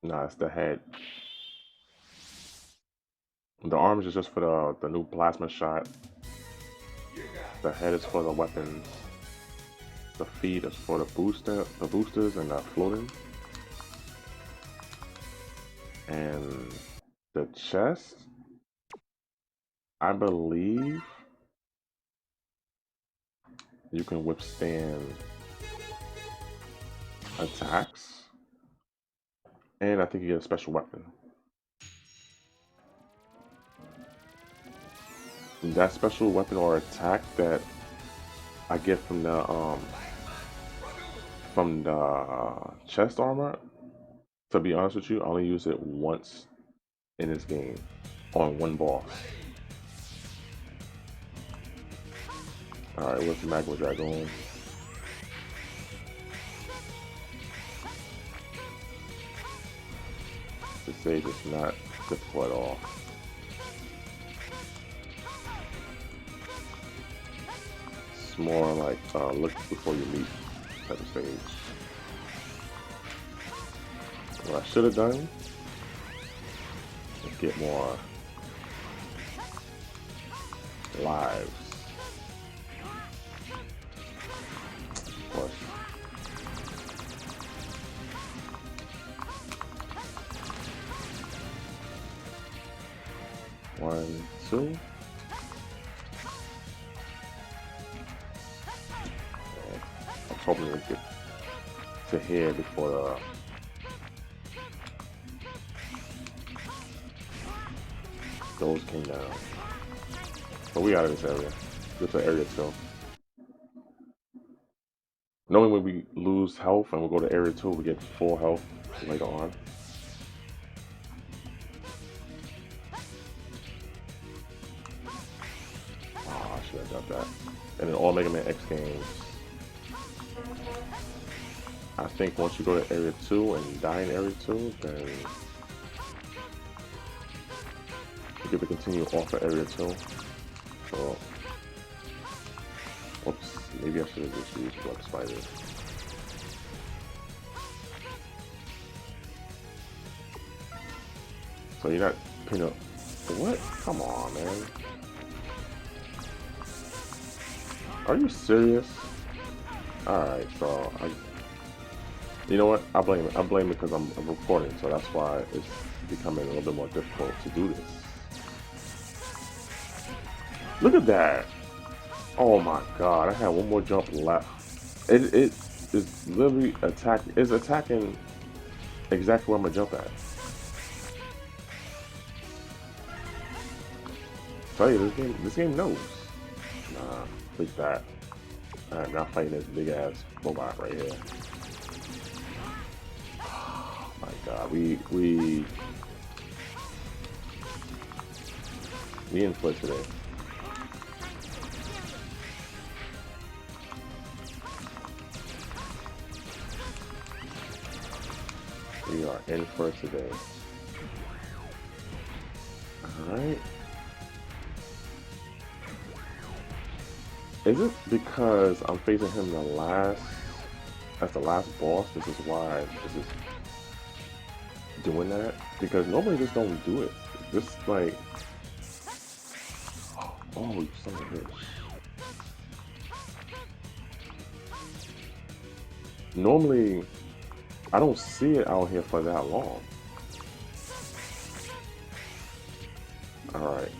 nah, it's the head. The arms is just for the new plasma shot. The head is for the weapons. The feet is for the boosters and the floating. And the chest, I believe you can withstand attacks. And I think you get a special weapon. That special weapon or attack that I get from the chest armor, to be honest with you, I only use it once in this game on one boss. Alright, what's the Magma Dragon? This stage is not difficult at all. It's more like look before you leap type of stage. What I should have done is get more lives. Of course. One, two. I was hoping to get to here before those came down. But we out of this area. This is area 2. Knowing when we lose health and we go to area 2, we get full health later on. Oh, I should have done that. And in all Mega Man X games, I think once you go to area 2 and die in area 2, then you get to continue off of area 2. So, whoops, maybe I should have just used Web Spider. So you're not picking up. What? Come on, man. Are you serious? Alright, so you know what? I blame it because I'm recording, so that's why it's becoming a little bit more difficult to do this. Look at that! Oh my god, I had one more jump left. It is literally attacking exactly where I'm gonna jump at. Tell you, this game knows. Nah, at least that. I'm not fighting this big ass robot right here. Oh my god, we in foot today. We are in for today. Alright. Is it because I'm facing him as the last boss? This is why this is doing that? Because normally just don't do it. This like, oh, you son of a bitch. Normally, I don't see it out here for that long. Alright.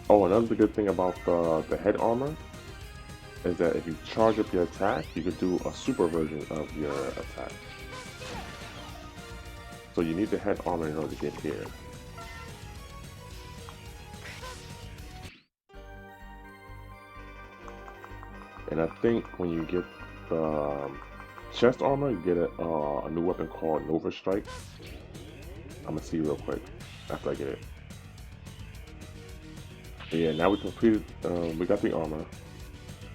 Oh, another good thing about the head armor is that if you charge up your attack, you can do a super version of your attack. So you need the head armor in order to get here. And I think when you get the chest armor, you get a new weapon called Nova Strike. I'm gonna see real quick after I get it. Yeah, now we completed, we got the armor.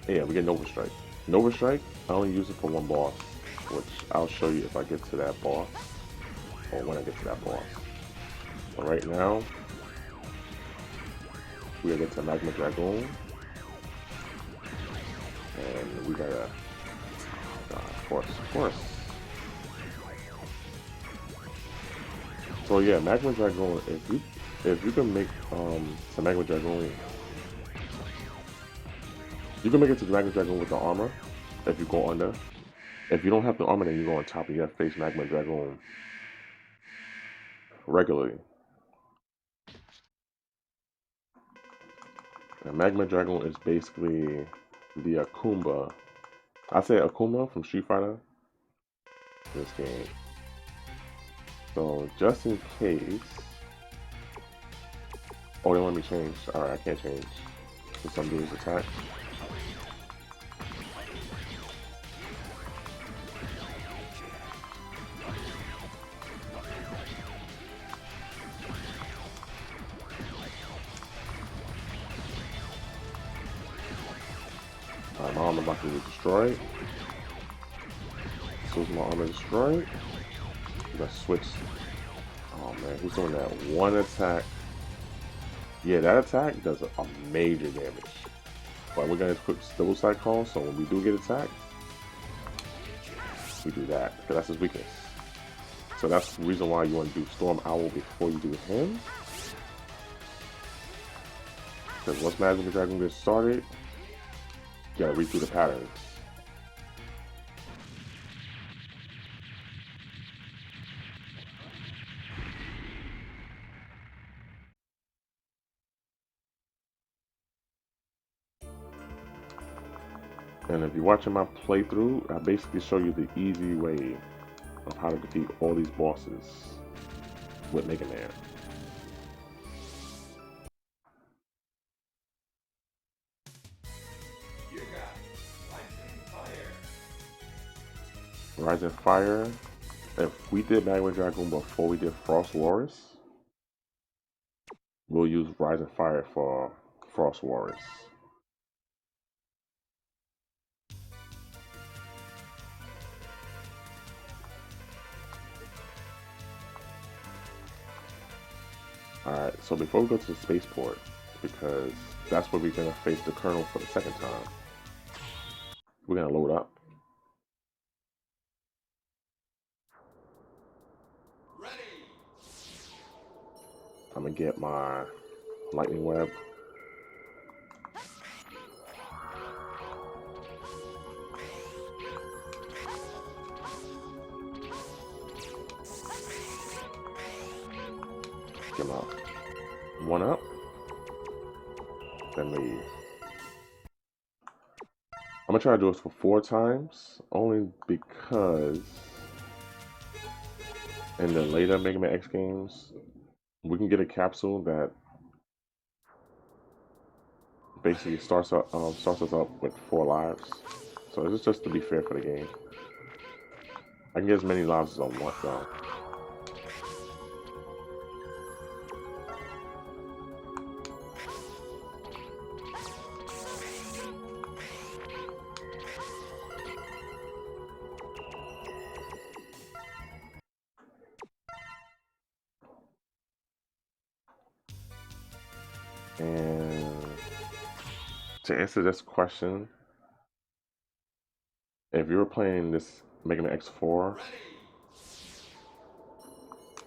Yeah, we get Nova Strike. Nova Strike, I only use it for one boss, which I'll show you if I get to that boss, or when I get to that boss. But right now, we gotta get to Magma Dragoon, and we gotta, of course. So yeah, Magma Dragoon, if you can make some Magma Dragoon, you can make it to the Magma Dragoon with the armor if you go under. If you don't have the armor, then you go on top and you have to face Magma Dragoon regularly. And Magma Dragoon is basically the Akuma. I say Akuma from Street Fighter in this game. So just in case. Oh, they want me to change. Alright, I can't change. Since I'm doing this attack. Alright, my armor about to be destroyed. So is my armor destroyed? Let's switch. Oh man, who's doing that one attack? Yeah, that attack does a major damage. But we're gonna equip double side call, so when we do get attacked, we do that, because that's his weakness. So that's the reason why you want to do Storm Owl before you do him. Because once Magma Dragon gets started, you gotta read through the patterns. And if you're watching my playthrough, I basically show you the easy way of how to defeat all these bosses with Mega Man. You got Lightning Fire. Rising Fire. If we did Magma Dragoon before we did Frost Warriors, we'll use Rising Fire for Frost Warriors. Alright, so before we go to the spaceport, because that's where we're going to face the Colonel for the second time, we're going to load up. Ready. I'm going to get my Lightning Web. Get my one up, then leave. I'm gonna try to do this for 4 times, only because in the later Mega Man X games, we can get a capsule that basically starts us up with 4 lives. So this is just to be fair for the game. I can get as many lives as I want though. And to answer this question, if you were playing this Mega Man X4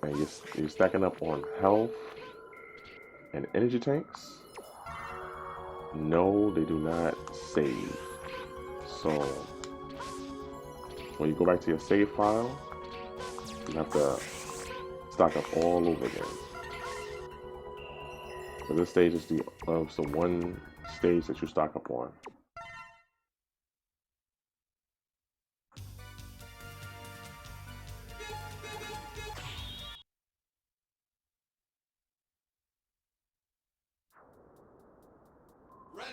and you're stacking up on health and energy tanks, no, they do not save. So when you go back to your save file, you have to stock up all over again. So this stage is the one stage that you stock up on. Ready.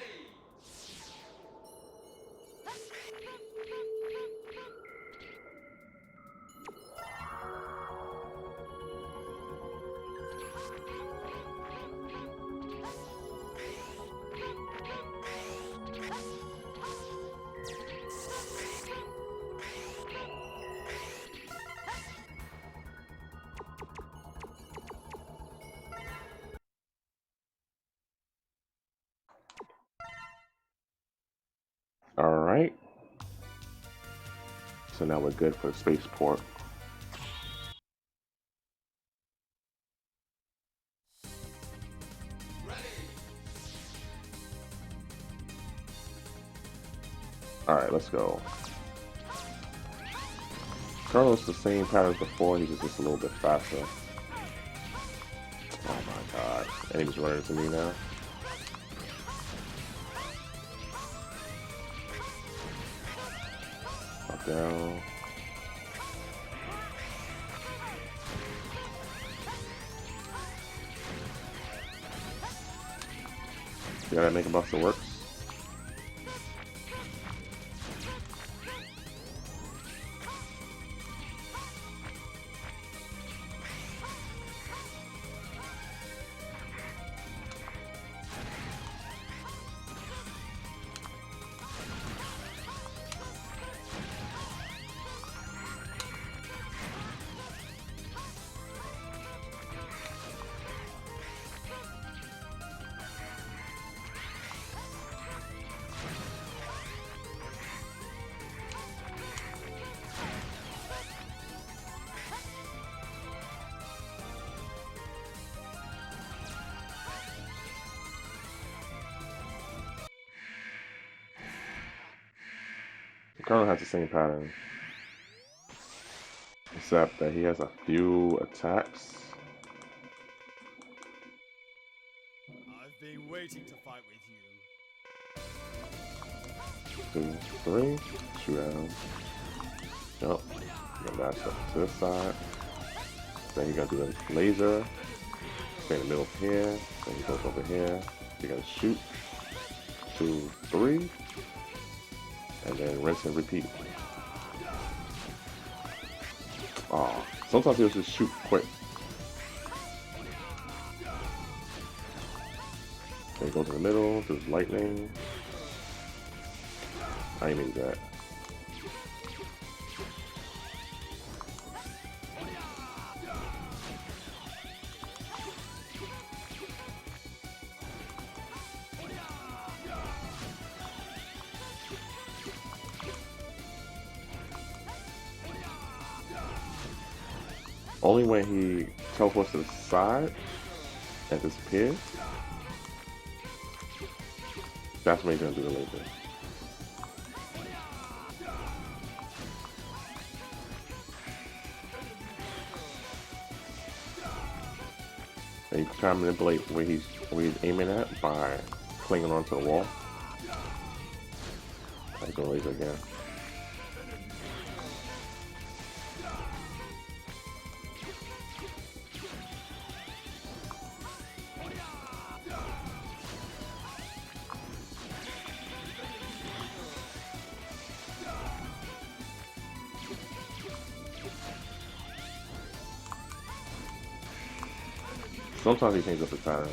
All right. So now we're good for the spaceport. Ready. All right, let's go. Colonel's the same pattern as before. He's just a little bit faster. Oh my god! Enemy's running into me now. Up down. You gotta make a buster works. Colonel has the same pattern, except that he has a few attacks. I've been waiting to fight with you. 2, 3, shoot at him. Jump. You're gonna dash up to this side. Then you're gonna do the laser. Stay in the middle here. Then he goes over here. You're gonna shoot. 2, 3. And then rinse and repeat. Aw, sometimes he'll just shoot quick. Then he goes in the middle, does lightning. I ain't need that. Only when he teleports to the side and disappears, that's when he's gonna do the laser. And you can try to manipulate where he's aiming at by clinging onto the wall. I go laser again. Sometimes he changes up his pattern.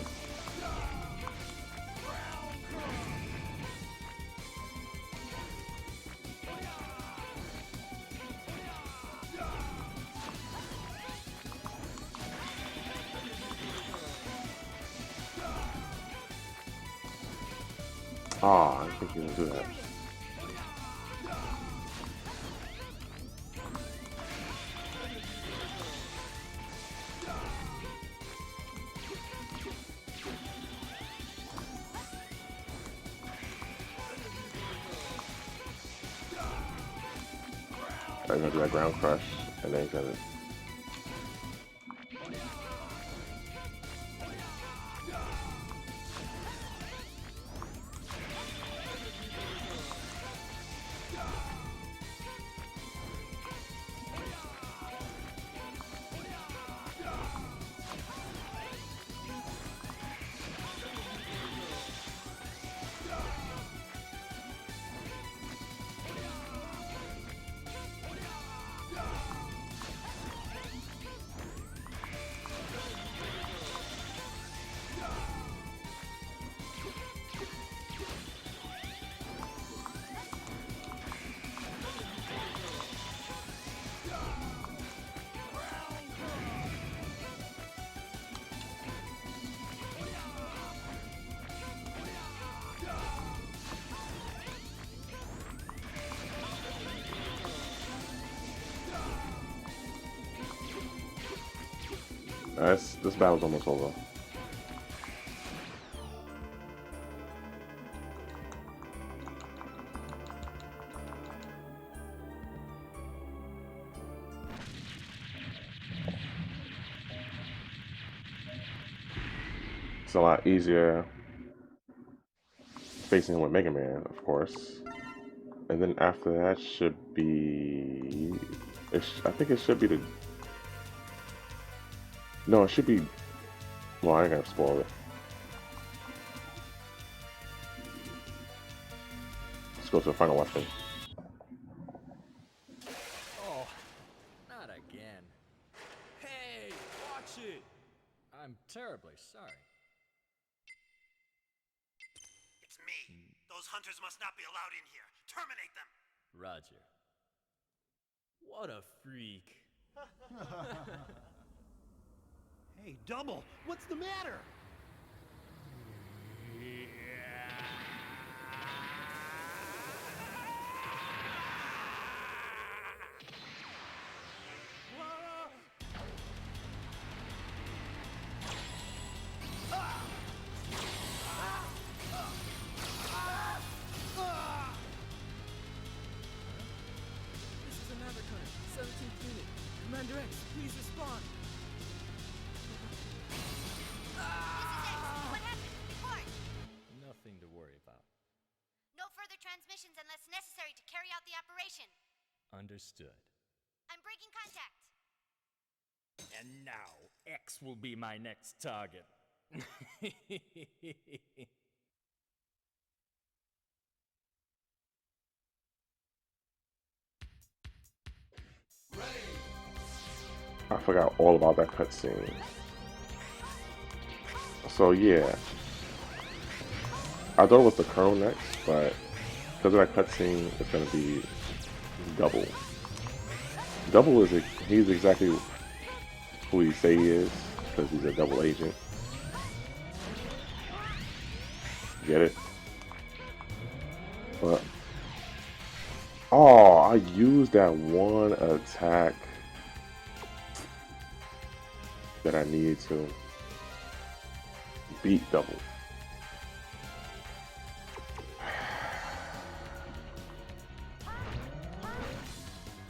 Ah, I think he didn't do that. I'm gonna do that ground crush, and then he's gonna. This battle's almost over. It's a lot easier facing him with Mega Man, of course. And then after that should be... I think it should be the... No, it should be... Well, I ain't gonna spoil it. Let's go to the final weapon. Oh, not again. Hey, watch it! I'm terribly sorry. It's me. Those hunters must not be allowed in here. Terminate them. Roger. What a freak. Hey, Double, what's the matter? This is another current. 17th unit. Commander X, please respond. What happened? Report! Nothing to worry about. No further transmissions unless necessary to carry out the operation. Understood. I'm breaking contact. And now, X will be my next target. I forgot all about that cutscene. So yeah, I thought it was the Colonel next, but because of that cutscene, it's gonna be Double. Double is he's exactly who he say he is because he's a double agent. Get it? But oh, I used that one attack that I needed to beat Double.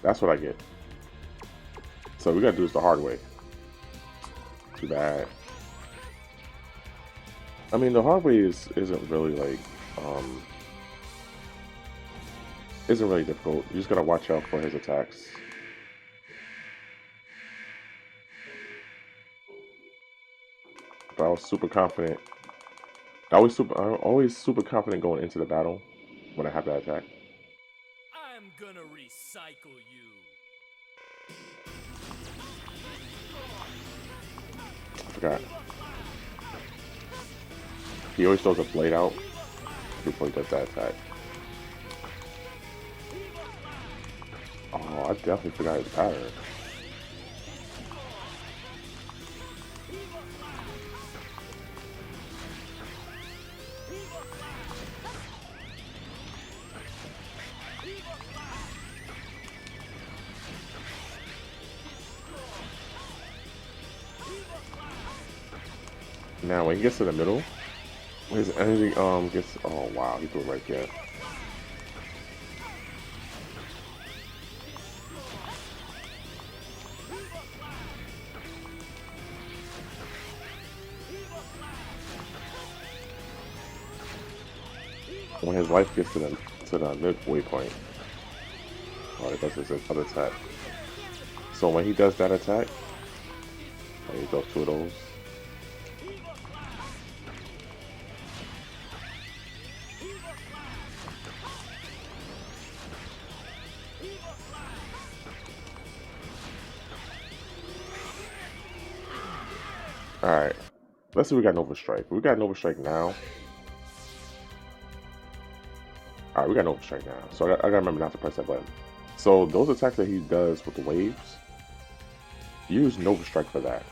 That's what I get. So we gotta do this the hard way. Too bad. I mean, the hard way isn't really like isn't really difficult. You just gotta watch out for his attacks. But I was super confident. I'm always super confident going into the battle when I have that attack. I'm gonna recycle you. I forgot. He always throws a blade out before he does that attack. Oh, I definitely forgot his pattern. Now when he gets to the middle, his energy gets, oh wow, he threw it right there. When his life gets to the midway point, oh, he does his other attack. So when he does that attack, oh, he does 2 of those. Alright, let's see if we got Nova Strike. We got Nova Strike now. Alright, we got Nova Strike now. So I gotta remember not to press that button. So those attacks that he does with the waves, use Nova Strike for that.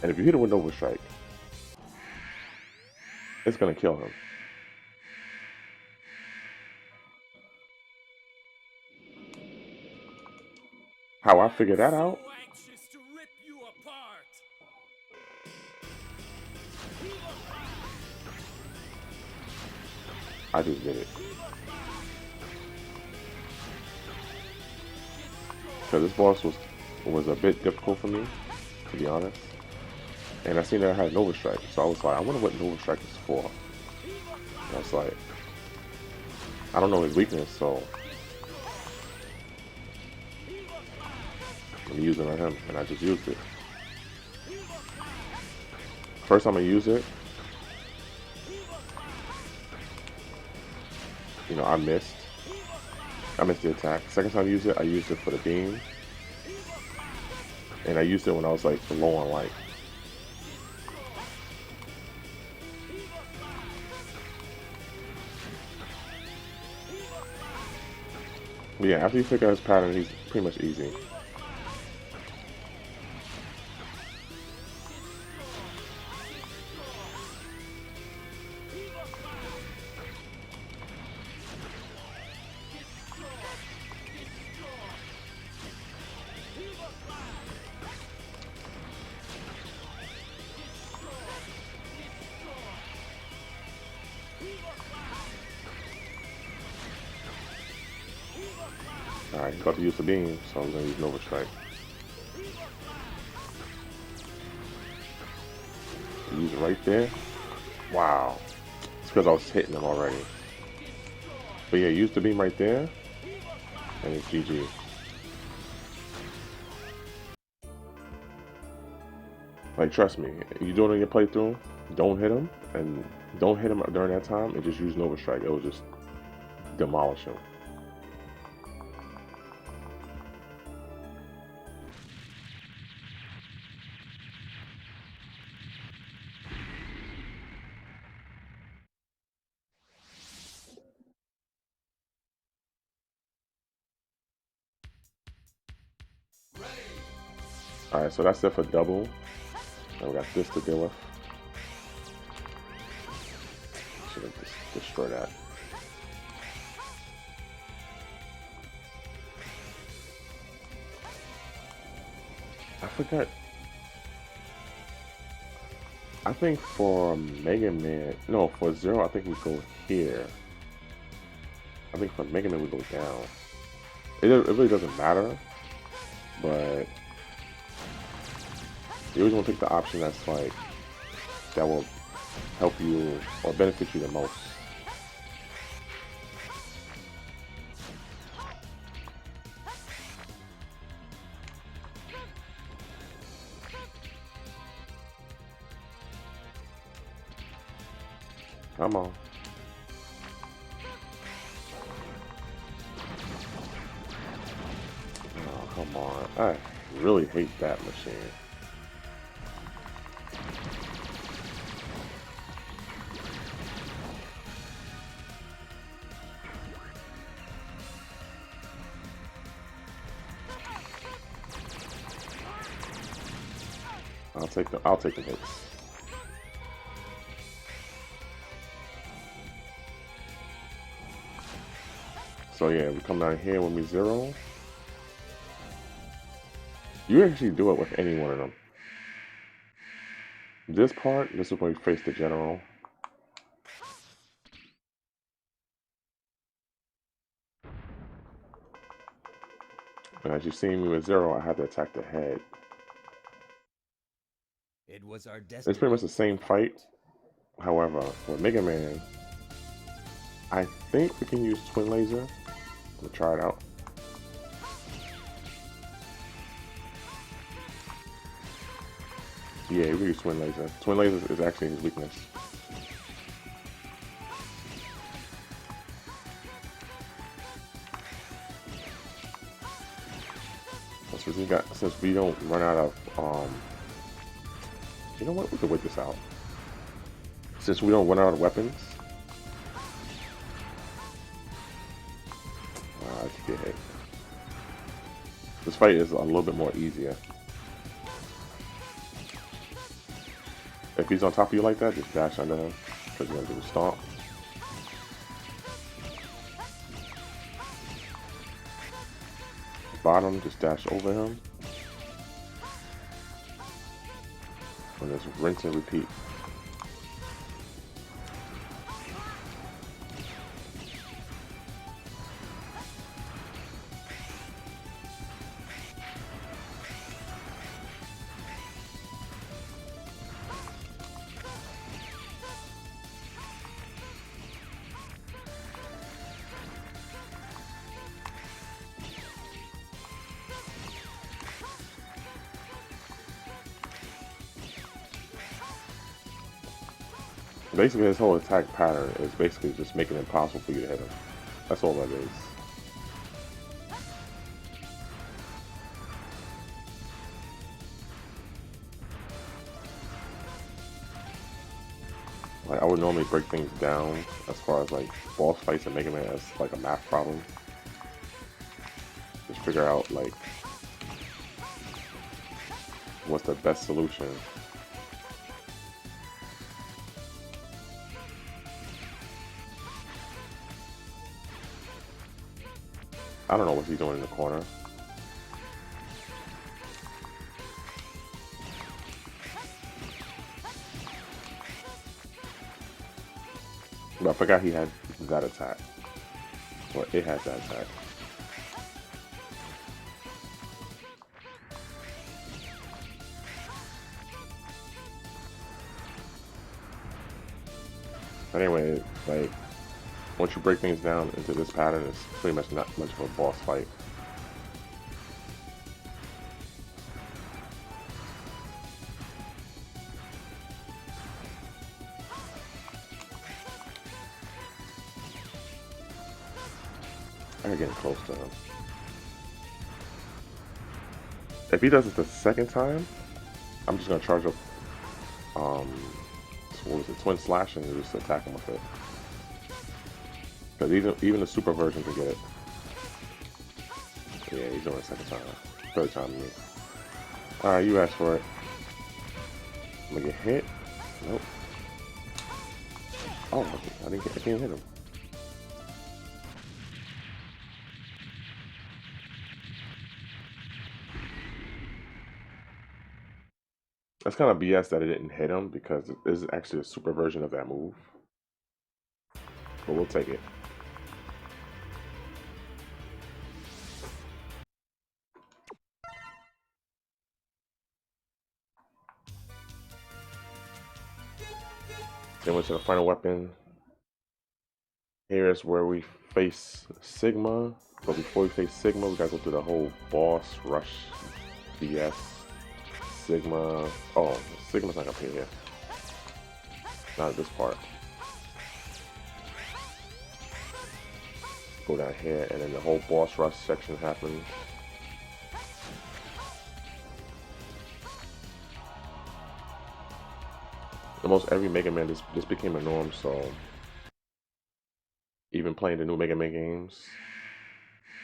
And if you hit him with Nova Strike, it's gonna kill him. How I figured that out? I just did it. Because this boss was a bit difficult for me, to be honest. And I seen that I had Nova Strike, so I was like, I wonder what Nova Strike is for. And I was like, I don't know his weakness, so I'm using it on him, and I just used it. First time I use it, you know, I missed the attack. Second time I used it for the beam. And I used it when I was like low on life. But yeah, after you figure out his pattern, he's pretty much easy. Alright, he's about to use the beam, so I'm going to use Nova Strike. Use it right there. Wow. It's because I was hitting him already. But yeah, use the beam right there, and it's GG. Like, trust me, you do it on your playthrough, don't hit him, and don't hit him during that time, and just use Nova Strike. It will just demolish him. Alright, so that's it for double. And we got this to deal with. Should have just destroyed that. I forgot. I think for Mega Man, no, for Zero, I think we go here. I think for Mega Man we go down. It really doesn't matter, but you always want to take the option that's like, that will help you or benefit you the most. Come on. Oh, come on. I really hate that machine. I'll take the hits. So yeah, we come down here when we zero. You actually do it with any one of them. This part, this is when we face the general. And as you see me with Zero, I have to attack the head. It was our It's destiny. pretty much the same fight. However, with Mega Man, I think we can use Twin Laser. We'll try it out. Yeah, we use Twin Laser. Twin Laser is actually his weakness. Since we don't run out of you know what? We can wait this out. Since we don't run out of weapons, I should get hit. This fight is a little bit more easier. If he's on top of you like that, just dash under him because you're gonna do the stomp. Bottom, just dash over him. And just rinse and repeat. Basically, his whole attack pattern is basically just making it impossible for you to hit him. That's all that is. Like, I would normally break things down as far as like boss fights and Mega Man as like a math problem. Just figure out like what's the best solution. I don't know what he's doing in the corner. But I forgot he had that attack. Well, it had that attack. Anyway, like, once you break things down into this pattern, it's pretty much not much of a boss fight. I gotta get close to him. If he does it the second time, I'm just gonna charge up, what was it, Twin Slash, and just attack him with it. Because even the super version can get it. Yeah, he's doing it second time. Third time, I mean. Alright, you asked for it. I'm gonna get hit. Nope. Oh, I can't hit him. That's kind of BS that it didn't hit him because this is actually a super version of that move. But we'll take it. Then we're to the final weapon. Here is where we face Sigma. But before we face Sigma, we gotta go through the whole boss rush BS. Sigma. Oh, Sigma's not up here. Not at this part. Go down here, and then the whole boss rush section happens. Almost every Mega Man this became a norm, so even playing the new Mega Man games,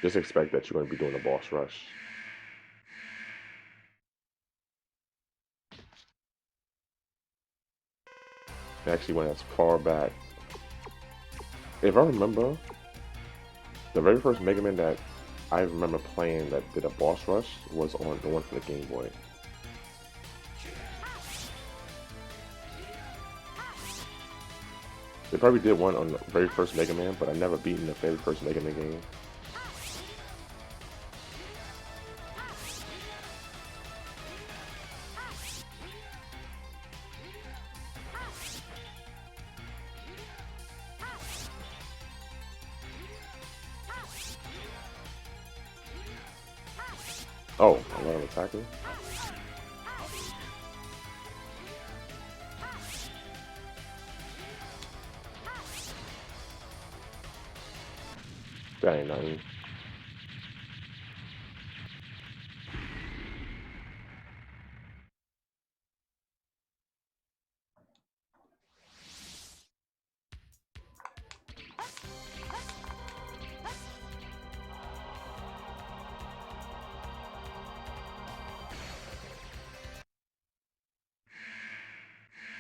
just expect that you're going to be doing a boss rush. I actually went as far back. If I remember, the very first Mega Man that I remember playing that did a boss rush was on the one for the Game Boy. They probably did one on the very first Mega Man, but I never beaten the very first Mega Man game. Oh, I'm not attacking. That ain't nothing.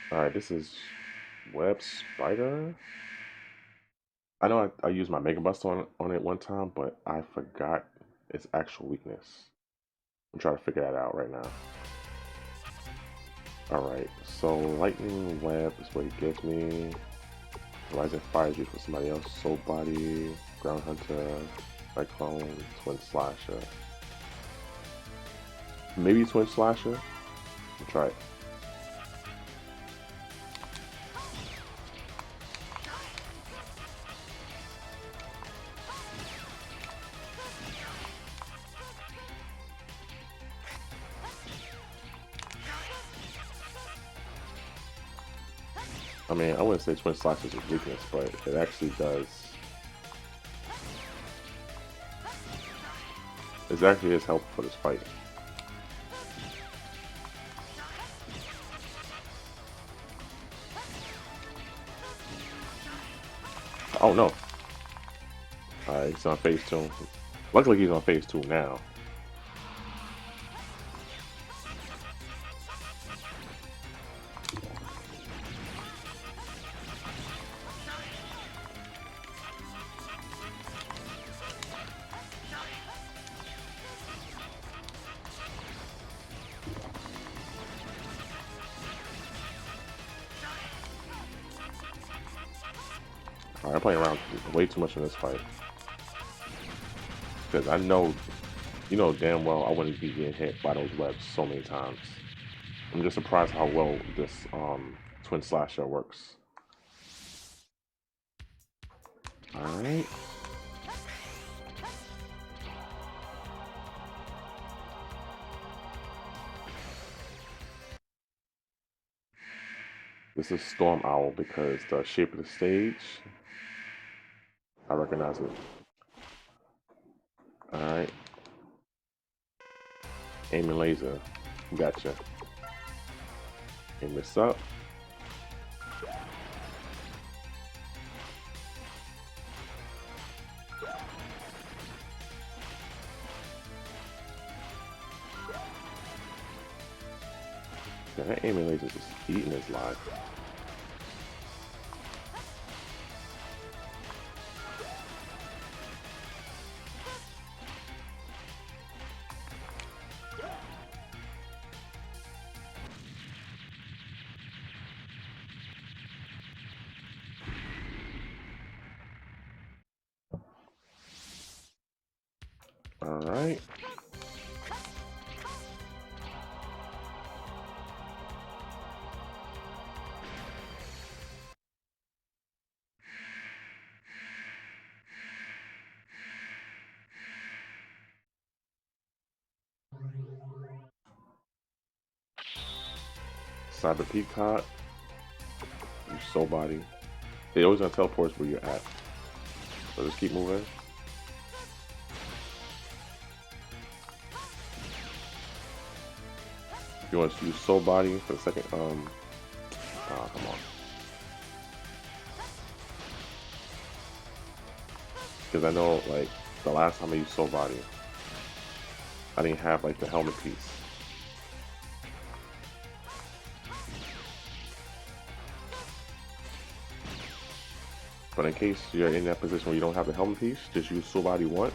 Alright, this is Web Spider. I know I used my Mega Bust on it one time, but I forgot its actual weakness. I'm trying to figure that out right now. Alright, so Lightning Web is what he gives me. Rising Fire is used for somebody else. Soul Body, Ground Hunter, Cyclone, Twin Slasher. Maybe Twin Slasher? I'll try it. I mean, I wouldn't say Twin Slasher is a weakness, but it actually does. It actually is helpful for this fight. Oh no. Alright, he's on phase 2. Luckily he's on phase 2 now. Alright, I'm playing around way too much in this fight. Because I know, you know damn well I wouldn't be getting hit by those webs so many times. I'm just surprised how well this Twin Slasher works. Alright. This is Storm Owl because the shape of the stage, I recognize it. Alright. Aim and laser. Gotcha. Aim this up. Yeah, that aim and laser is just eating his life. Alright. Cyber Peacock. Use Soul Body. They always gonna teleport where you're at. So just keep moving. If you want to use Soul Body for the second, come on. Because I know, like, the last time I used Soul Body, I didn't have, like, the helmet piece. But in case you're in that position where you don't have the helmet piece, just use Soul Body once,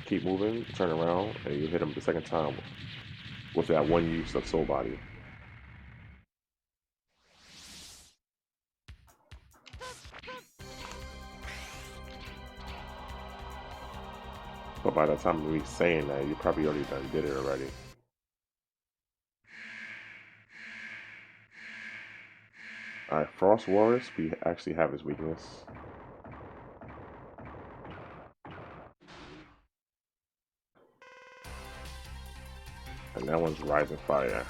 keep moving, turn around, and you hit him the second time with that one use of Soul Body. But by the time of me saying that, you probably already done did it already. Alright, Frost Walrus, we actually have his weakness. And that one's Rising Fire.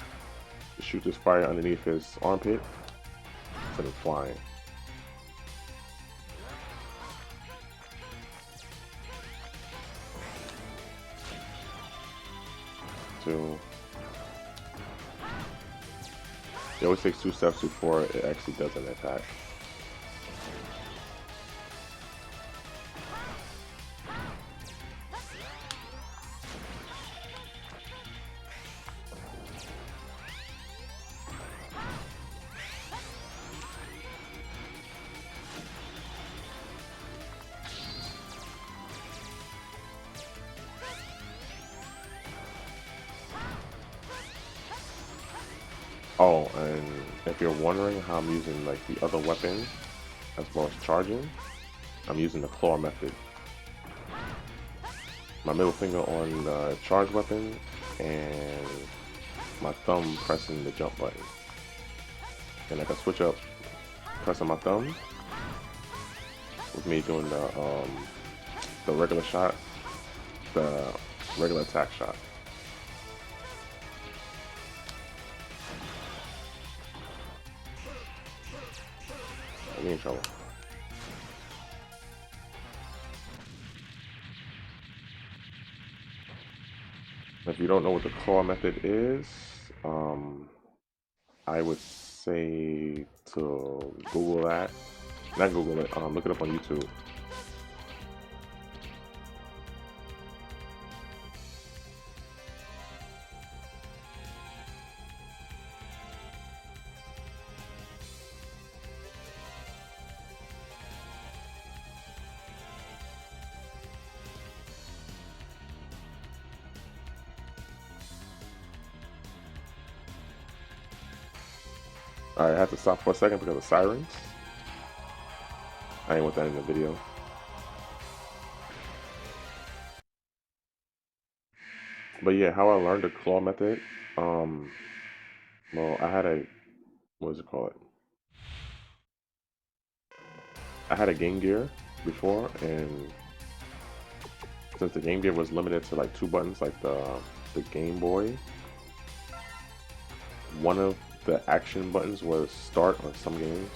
You shoot this fire underneath his armpit, send him flying. Two. It always takes 2 steps before it actually does an attack. Oh, and if you're wondering how I'm using like the other weapon as well as charging, I'm using the claw method. My middle finger on the charge weapon and my thumb pressing the jump button. And I can switch up pressing my thumb with me doing the regular shot, the regular attack shot. We in trouble. If you don't know what the claw method is, I would say to Google that. Not Google it, look it up on YouTube. Alright, I had to stop for a second because of sirens. I ain't want that in the video. But yeah, how I learned the claw method, well, I had a, what is it called? I had a Game Gear before, and since the Game Gear was limited to like 2 buttons, like the Game Boy, one of the action buttons was start on some games.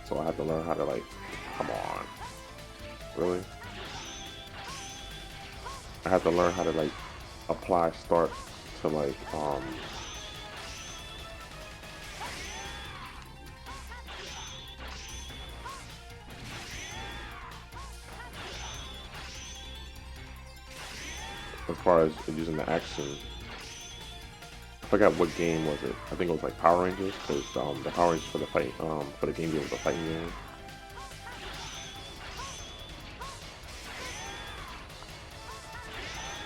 So I had to learn how to like, come on, really? I had to learn how to like apply start to like as far as using the action. I forgot what game was it. I think it was like Power Rangers, because the Power Rangers for the fight for the Game Gear was a fighting game.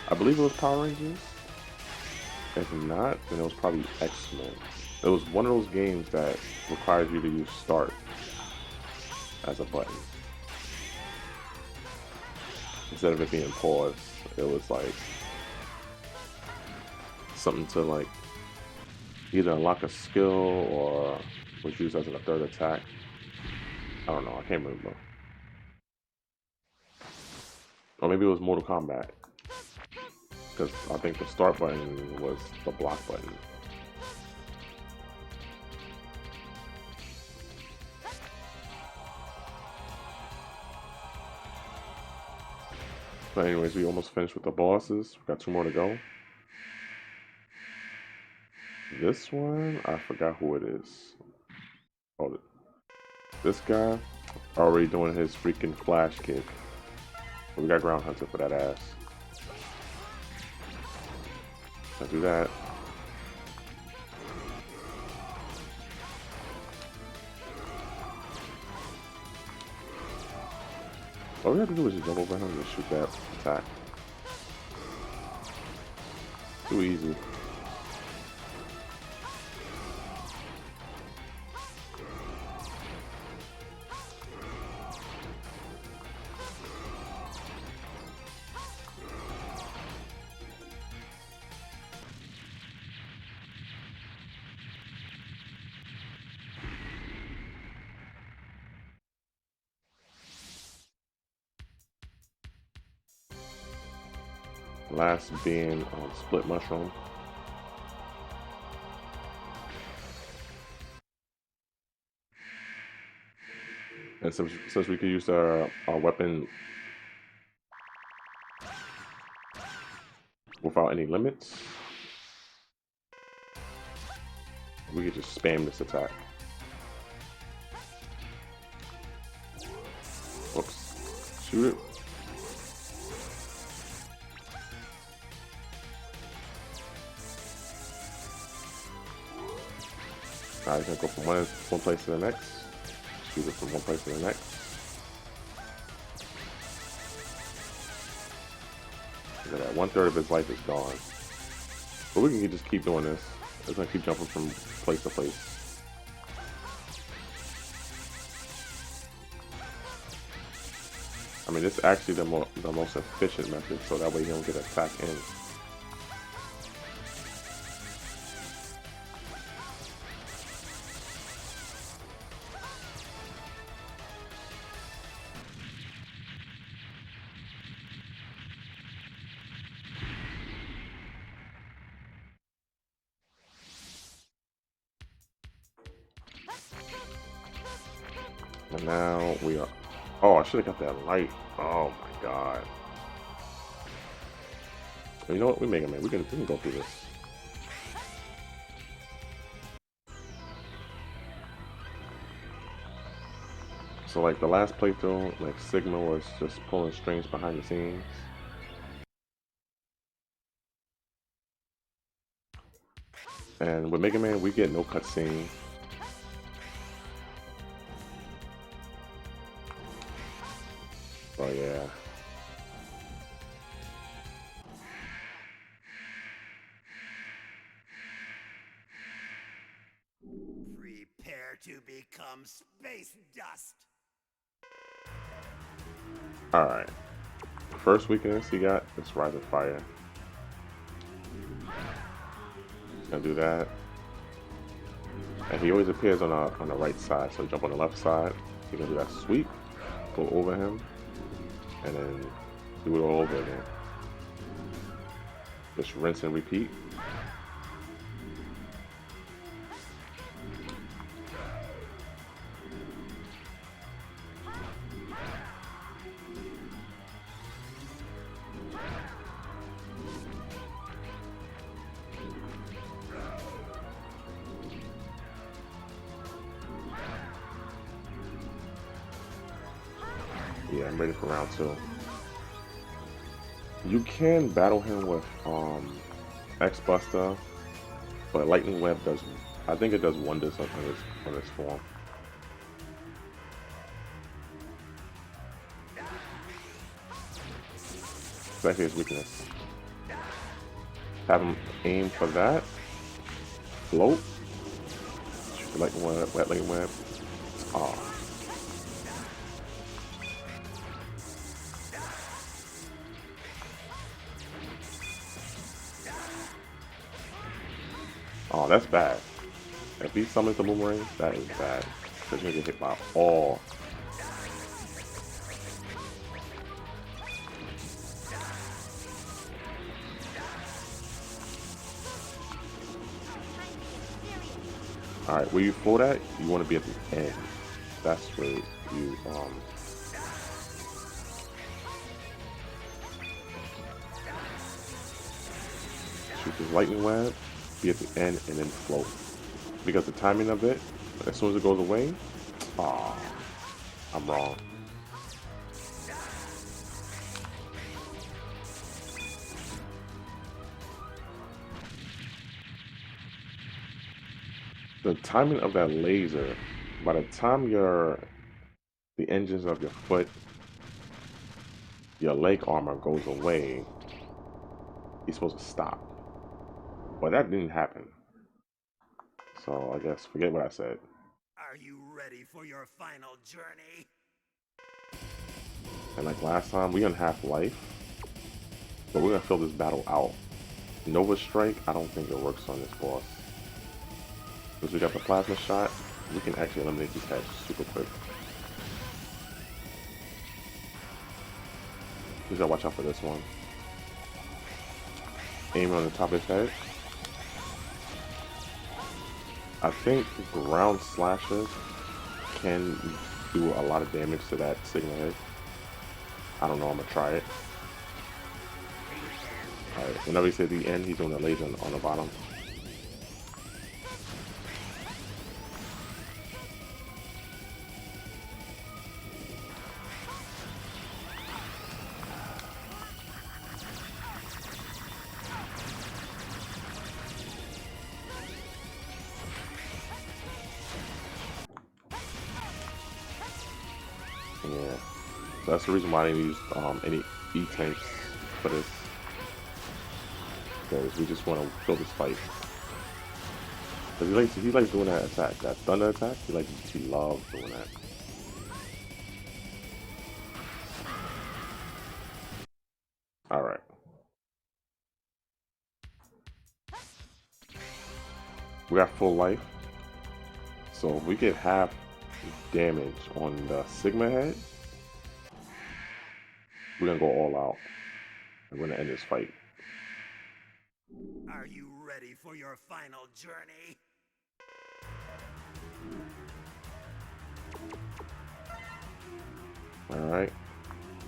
I believe it was Power Rangers. If not, then it was probably X-Men. It was one of those games that requires you to use start as a button instead of it being pause. It was like something to like either unlock a skill or was used as a third attack. I don't know, I can't remember. Or maybe it was Mortal Kombat, because I think the start button was the block button. But anyways, we almost finished with the bosses. We got 2 more to go. This one, I forgot who it is. Oh, this guy already doing his freaking flash kick. We got Ground Hunter for that ass. I'll do that. All we have to do is just jump over him and shoot that attack. Too easy. Last being split mushroom. And since we could use our weapon without any limits, we could just spam this attack. Whoops. Shoot it. Alright, he's gonna go from one place to the next. Shoot it from one place to the next. Look at that, 1/3 of his life is gone. But we can just keep doing this. It's gonna keep jumping from place to place. I mean, this is actually the most efficient method, so that way he don't get attacked in. And now we are. Oh, I should have got that light. Oh my god. You know what? We make it, man. We can go through this. So like the last playthrough, like Sigma was just pulling strings behind the scenes. And with Mega Man, we get no cutscene. Oh yeah. Prepare to become space dust. Alright. First weakness he got is Rise of Fire. Gonna do that. And he always appears on the right side, so jump on the left side. You're gonna do that sweep, go over him, and then do it all over again. Just rinse and repeat. Yeah, I'm ready for round 2. You can battle him with X-Buster, but Lightning Web does, I think it does wonders on his form. Especially his weakness. Have him aim for that. Float. Shoot the Lightning Web, wet Lightning Web. Oh. Oh, that's bad. If he summons the boomerang, that is bad. Because you're gonna get hit by all. Alright, where you float at, you want to be at the end. That's where you shoot this lightning web, be at the end, and then float. Because the timing of it, as soon as it goes away, I'm wrong. The timing of that laser, by the time the engines of your foot, your leg armor goes away, you're supposed to stop. But that didn't happen. So I guess forget what I said. Are you ready for your final journey? And like last time, we on half life, but we're gonna fill this battle out. Nova Strike, I don't think it works on this boss. Because we got the plasma shot, we can actually eliminate these guys super quick. We gotta watch out for this one. aim on the top of his head. I think ground slashes can do a lot of damage to that Sigma head. I don't know, I'm gonna try it. Alright, whenever he says the end, he's doing the laser on the bottom. Yeah, so that's the reason why I didn't use any E-tanks for this, because we just want to fill this fight. Because he likes doing that attack, that thunder attack. He loves doing that. All right. We got full life, so if we get half damage on the Sigma head, we're gonna go all out. And we're gonna end this fight. Are you ready for your final journey? All right.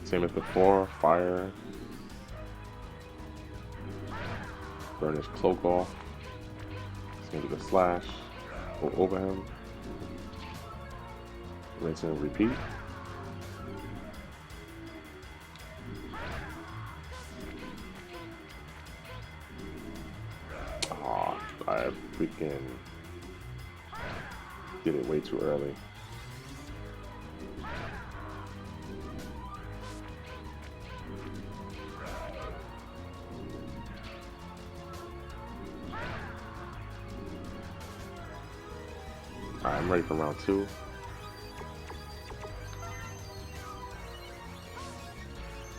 Same as before. Fire. Burn his cloak off. It's gonna do the slash. Go over him. Rinse and repeat. Aw, I freaking did it way too early. Alright, I'm ready for round 2.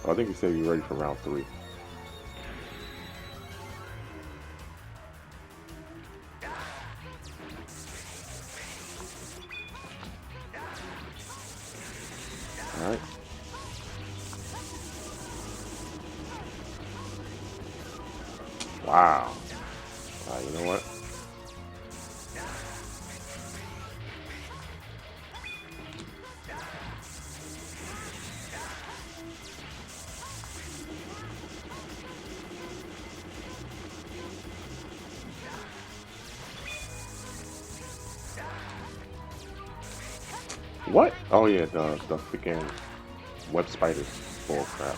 I think he said you're ready for round 3. Alright. Wow. You know what? What? Oh yeah, the freaking web spiders. Bull crap.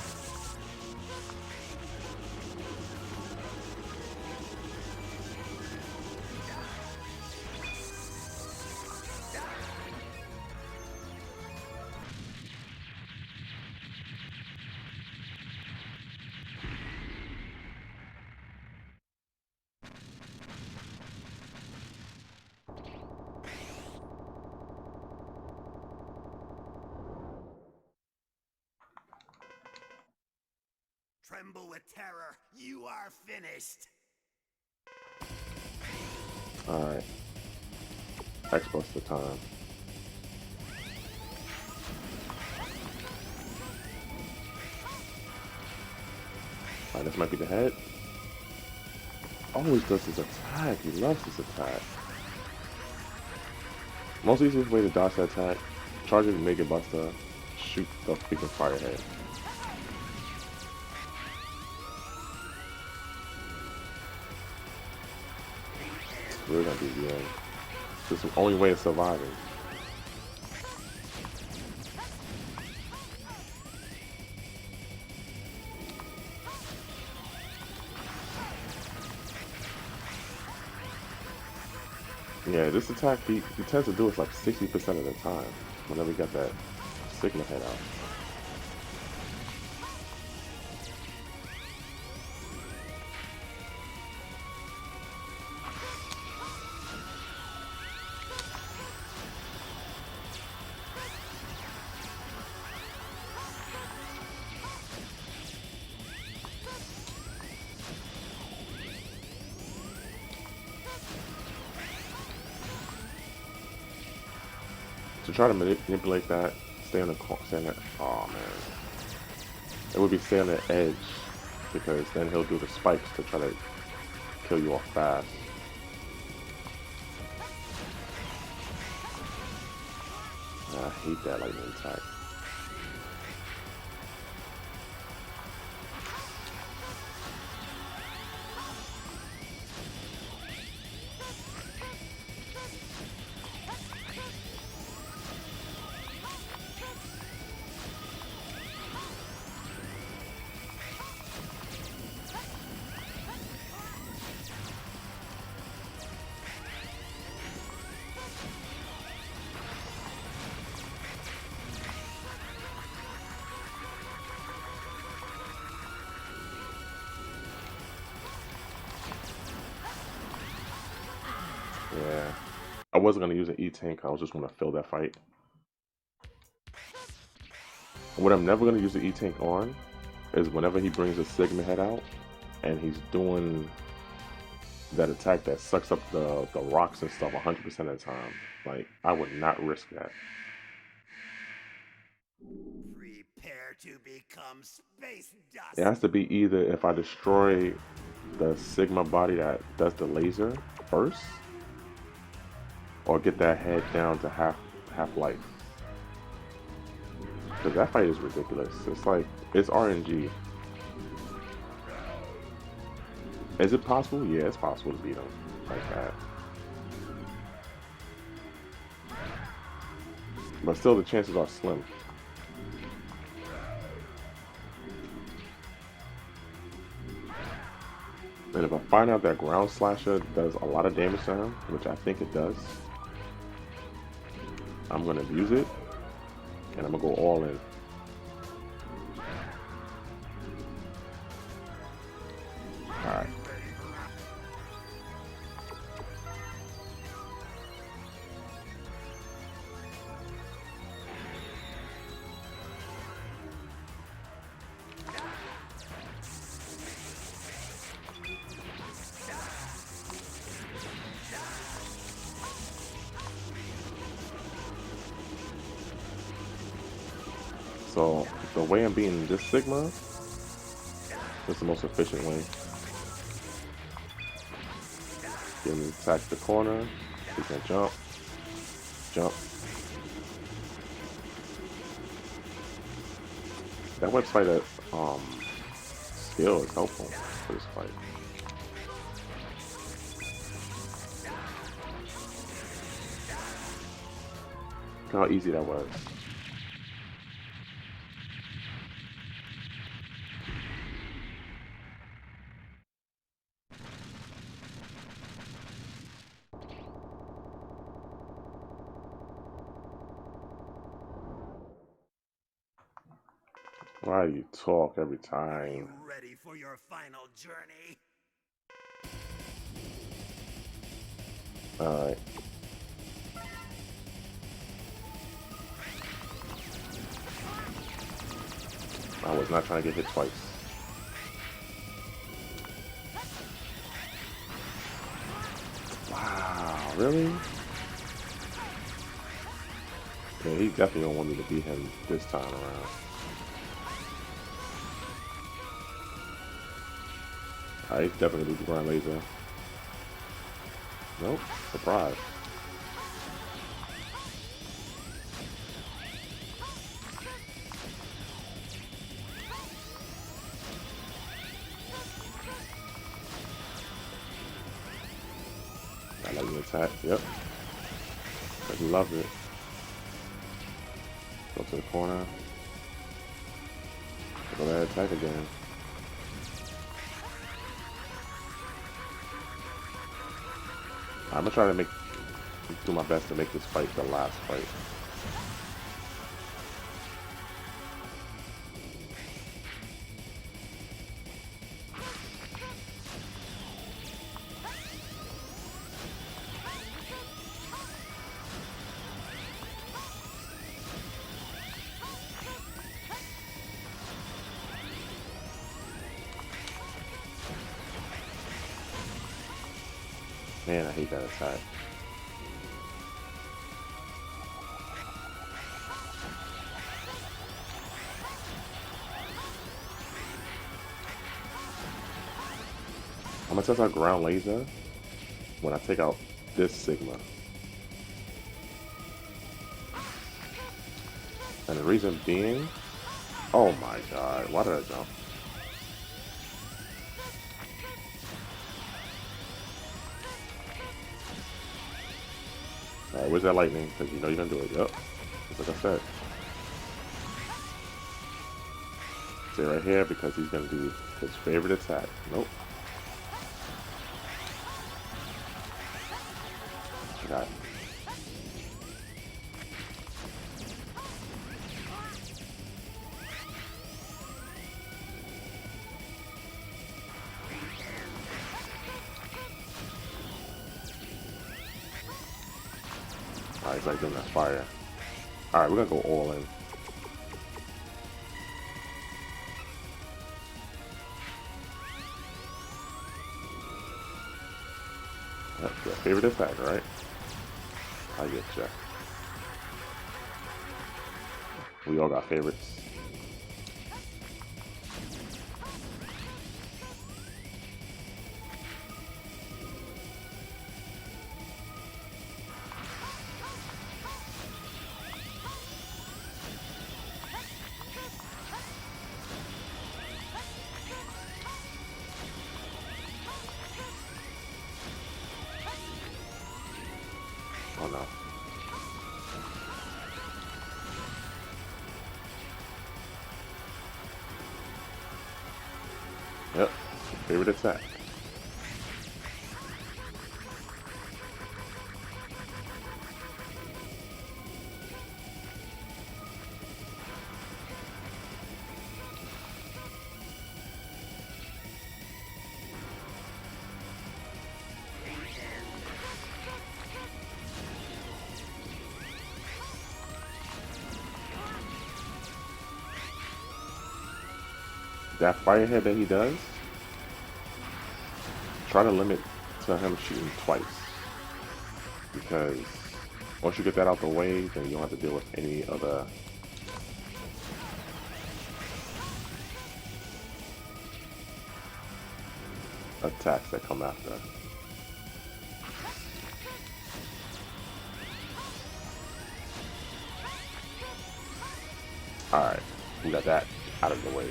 Tremble with terror. You are finished. Alright. X-Buster time. Alright, this might be the head. Always does his attack. He loves his attack. Most easiest way to dodge that attack, charge it, Mega Buster, shoot the freaking fire head. We're gonna be the end. This is the only way of surviving. Yeah, this attack he tends to do it like 60% of the time whenever he got that Sigma head out. To try to manipulate that, stay on the oh man, it would be stay on the edge because then he'll do the spikes to try to kill you off fast. I hate that lightning attack. Yeah. I wasn't going to use an E-Tank. I was just going to fill that fight. What I'm never going to use the E-Tank on is whenever he brings a Sigma head out and he's doing that attack that sucks up the rocks and stuff 100% of the time. Like, I would not risk that. Prepare to become space dust. It has to be either if I destroy the Sigma body that does the laser first, or get that head down to half life. Because that fight is ridiculous. It's like, it's RNG. Is it possible? Yeah, it's possible to beat him like that. But still, the chances are slim. And if I find out that Ground Slasher does a lot of damage to him, which I think it does, I'm going to abuse it, and I'm going to go all in. Alright. So the way I'm beating this Sigma is the most efficient way. Get him to attack the corner. He can jump. Jump. That website skill is helpful for this fight. Look how easy that was. Why do you talk every time? You ready for your final journey? Alright. I was not trying to get hit twice. Wow, really? Yeah, he definitely don't want me to beat him this time around. Alright, he's definitely the ground laser. Nope, surprise. I like the attack, yep. But he loves it. Go to the corner. Go to that attack again. I'm gonna try to do my best to make this fight the last fight. Man, I hate that attack. gonna test out ground laser when I take out this Sigma. And the reason being, oh my god, why did I jump? Alright, where's that lightning? Because you know you're gonna do it. Yep. Just like I said. Stay right here because he's gonna do his favorite attack. Nope. Got it. Alright, he's like doing that fire. Alright, we're gonna go all in. That's your favorite attack, right? I get ya. We all got favorites. Oh no. Yep, favorite attack. That fire head that he does, try to limit to him shooting twice. Because once you get that out the way, then you don't have to deal with any other attacks that come after. Alright, we got that out of the way.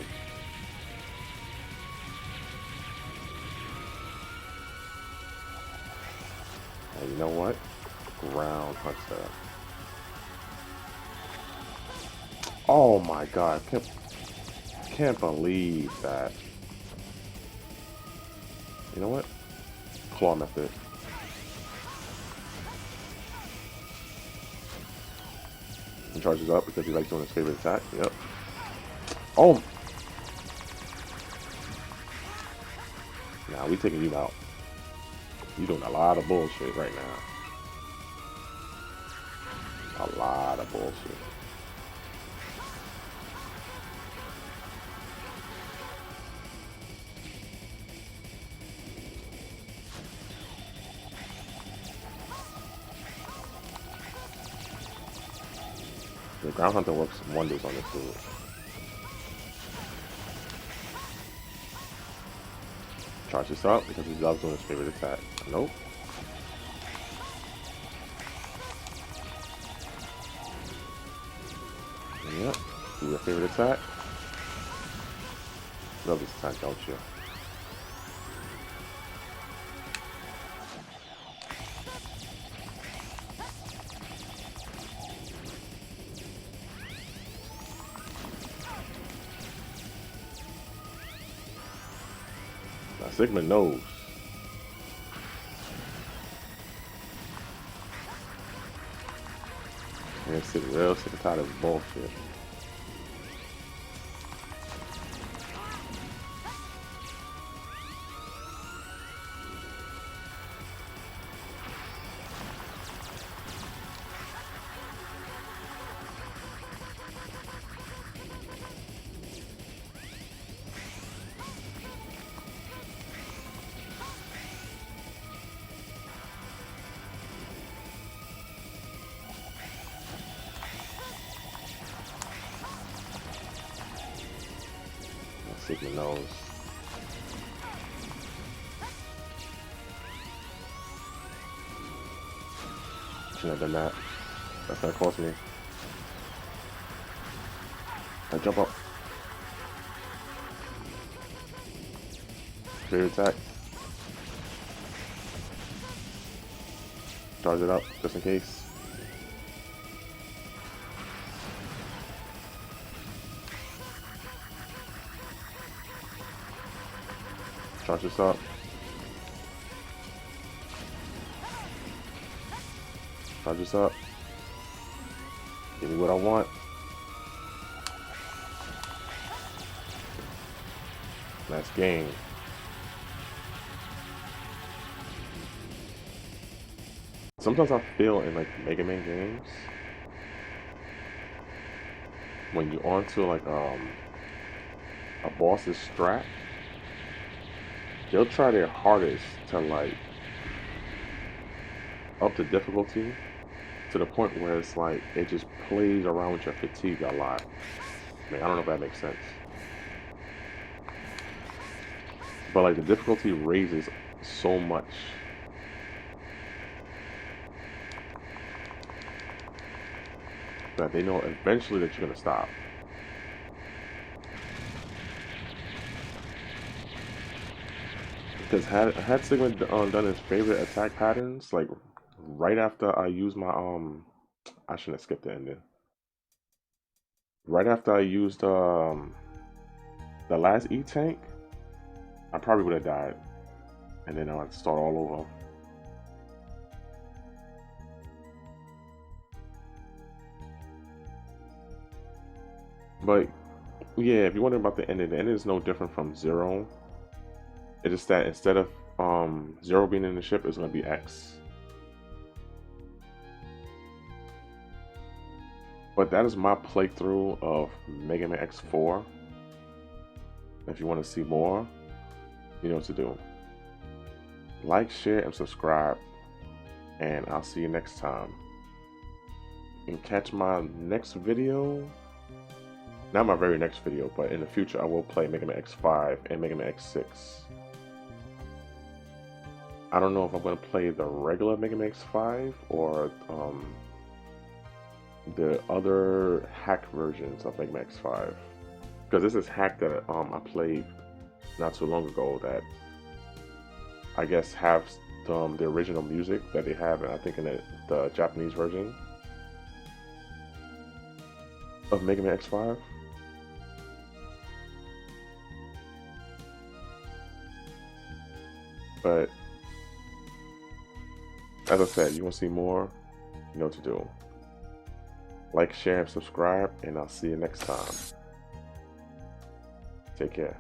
And you know what? Ground Hunter. Oh my god, can't believe that. You know what? Claw method. He charges up because he likes doing his favorite attack. Yep. Oh! Nah, we taking you out. You doing a lot of bullshit right now. A lot of bullshit. The Ground Hunter works wonders on this dude. Charge this up because he loves doing his favorite attack. Nope. Yep. Do your favorite attack. Love this attack, don't you? Now Sigma knows. Man, sick and tired of bullshit. Sigma knows. shouldn't have done that. That's gonna cost me. I jump up. Spirit attack. Charge it up just in case. Charge this up. Charge this up. Give me what I want. Nice game. Sometimes I feel in like Mega Man games, when you're onto like a boss's strat, they'll try their hardest to like up the difficulty to the point where it's like it just plays around with your fatigue a lot. I mean, I don't know if that makes sense, but like the difficulty raises so much. That they know eventually that you're gonna stop. Because had Sigma done his favorite attack patterns, like right after I used my I shouldn't have skipped the ending. Right after I used the last E tank, I probably would have died, and then I would start all over. But yeah, if you're wondering about the ending is no different from Zero. It's just that instead of Zero being in the ship, it's gonna be X. But that is my playthrough of Mega Man X4. If you want to see more, you know what to do. Like, share, and subscribe, and I'll see you next time. And catch my next video. Not my very next video, but in the future I will play Mega Man X5 and Mega Man X6. I don't know if I'm going to play the regular Mega Man X5 or the other hack versions of Mega Man X5. Because this is hack that I played not too long ago that I guess have the original music that they have, I think, in the Japanese version of Mega Man X5. But as I said, you want to see more, you know what to do. Like, share, and subscribe, and I'll see you next time. Take care.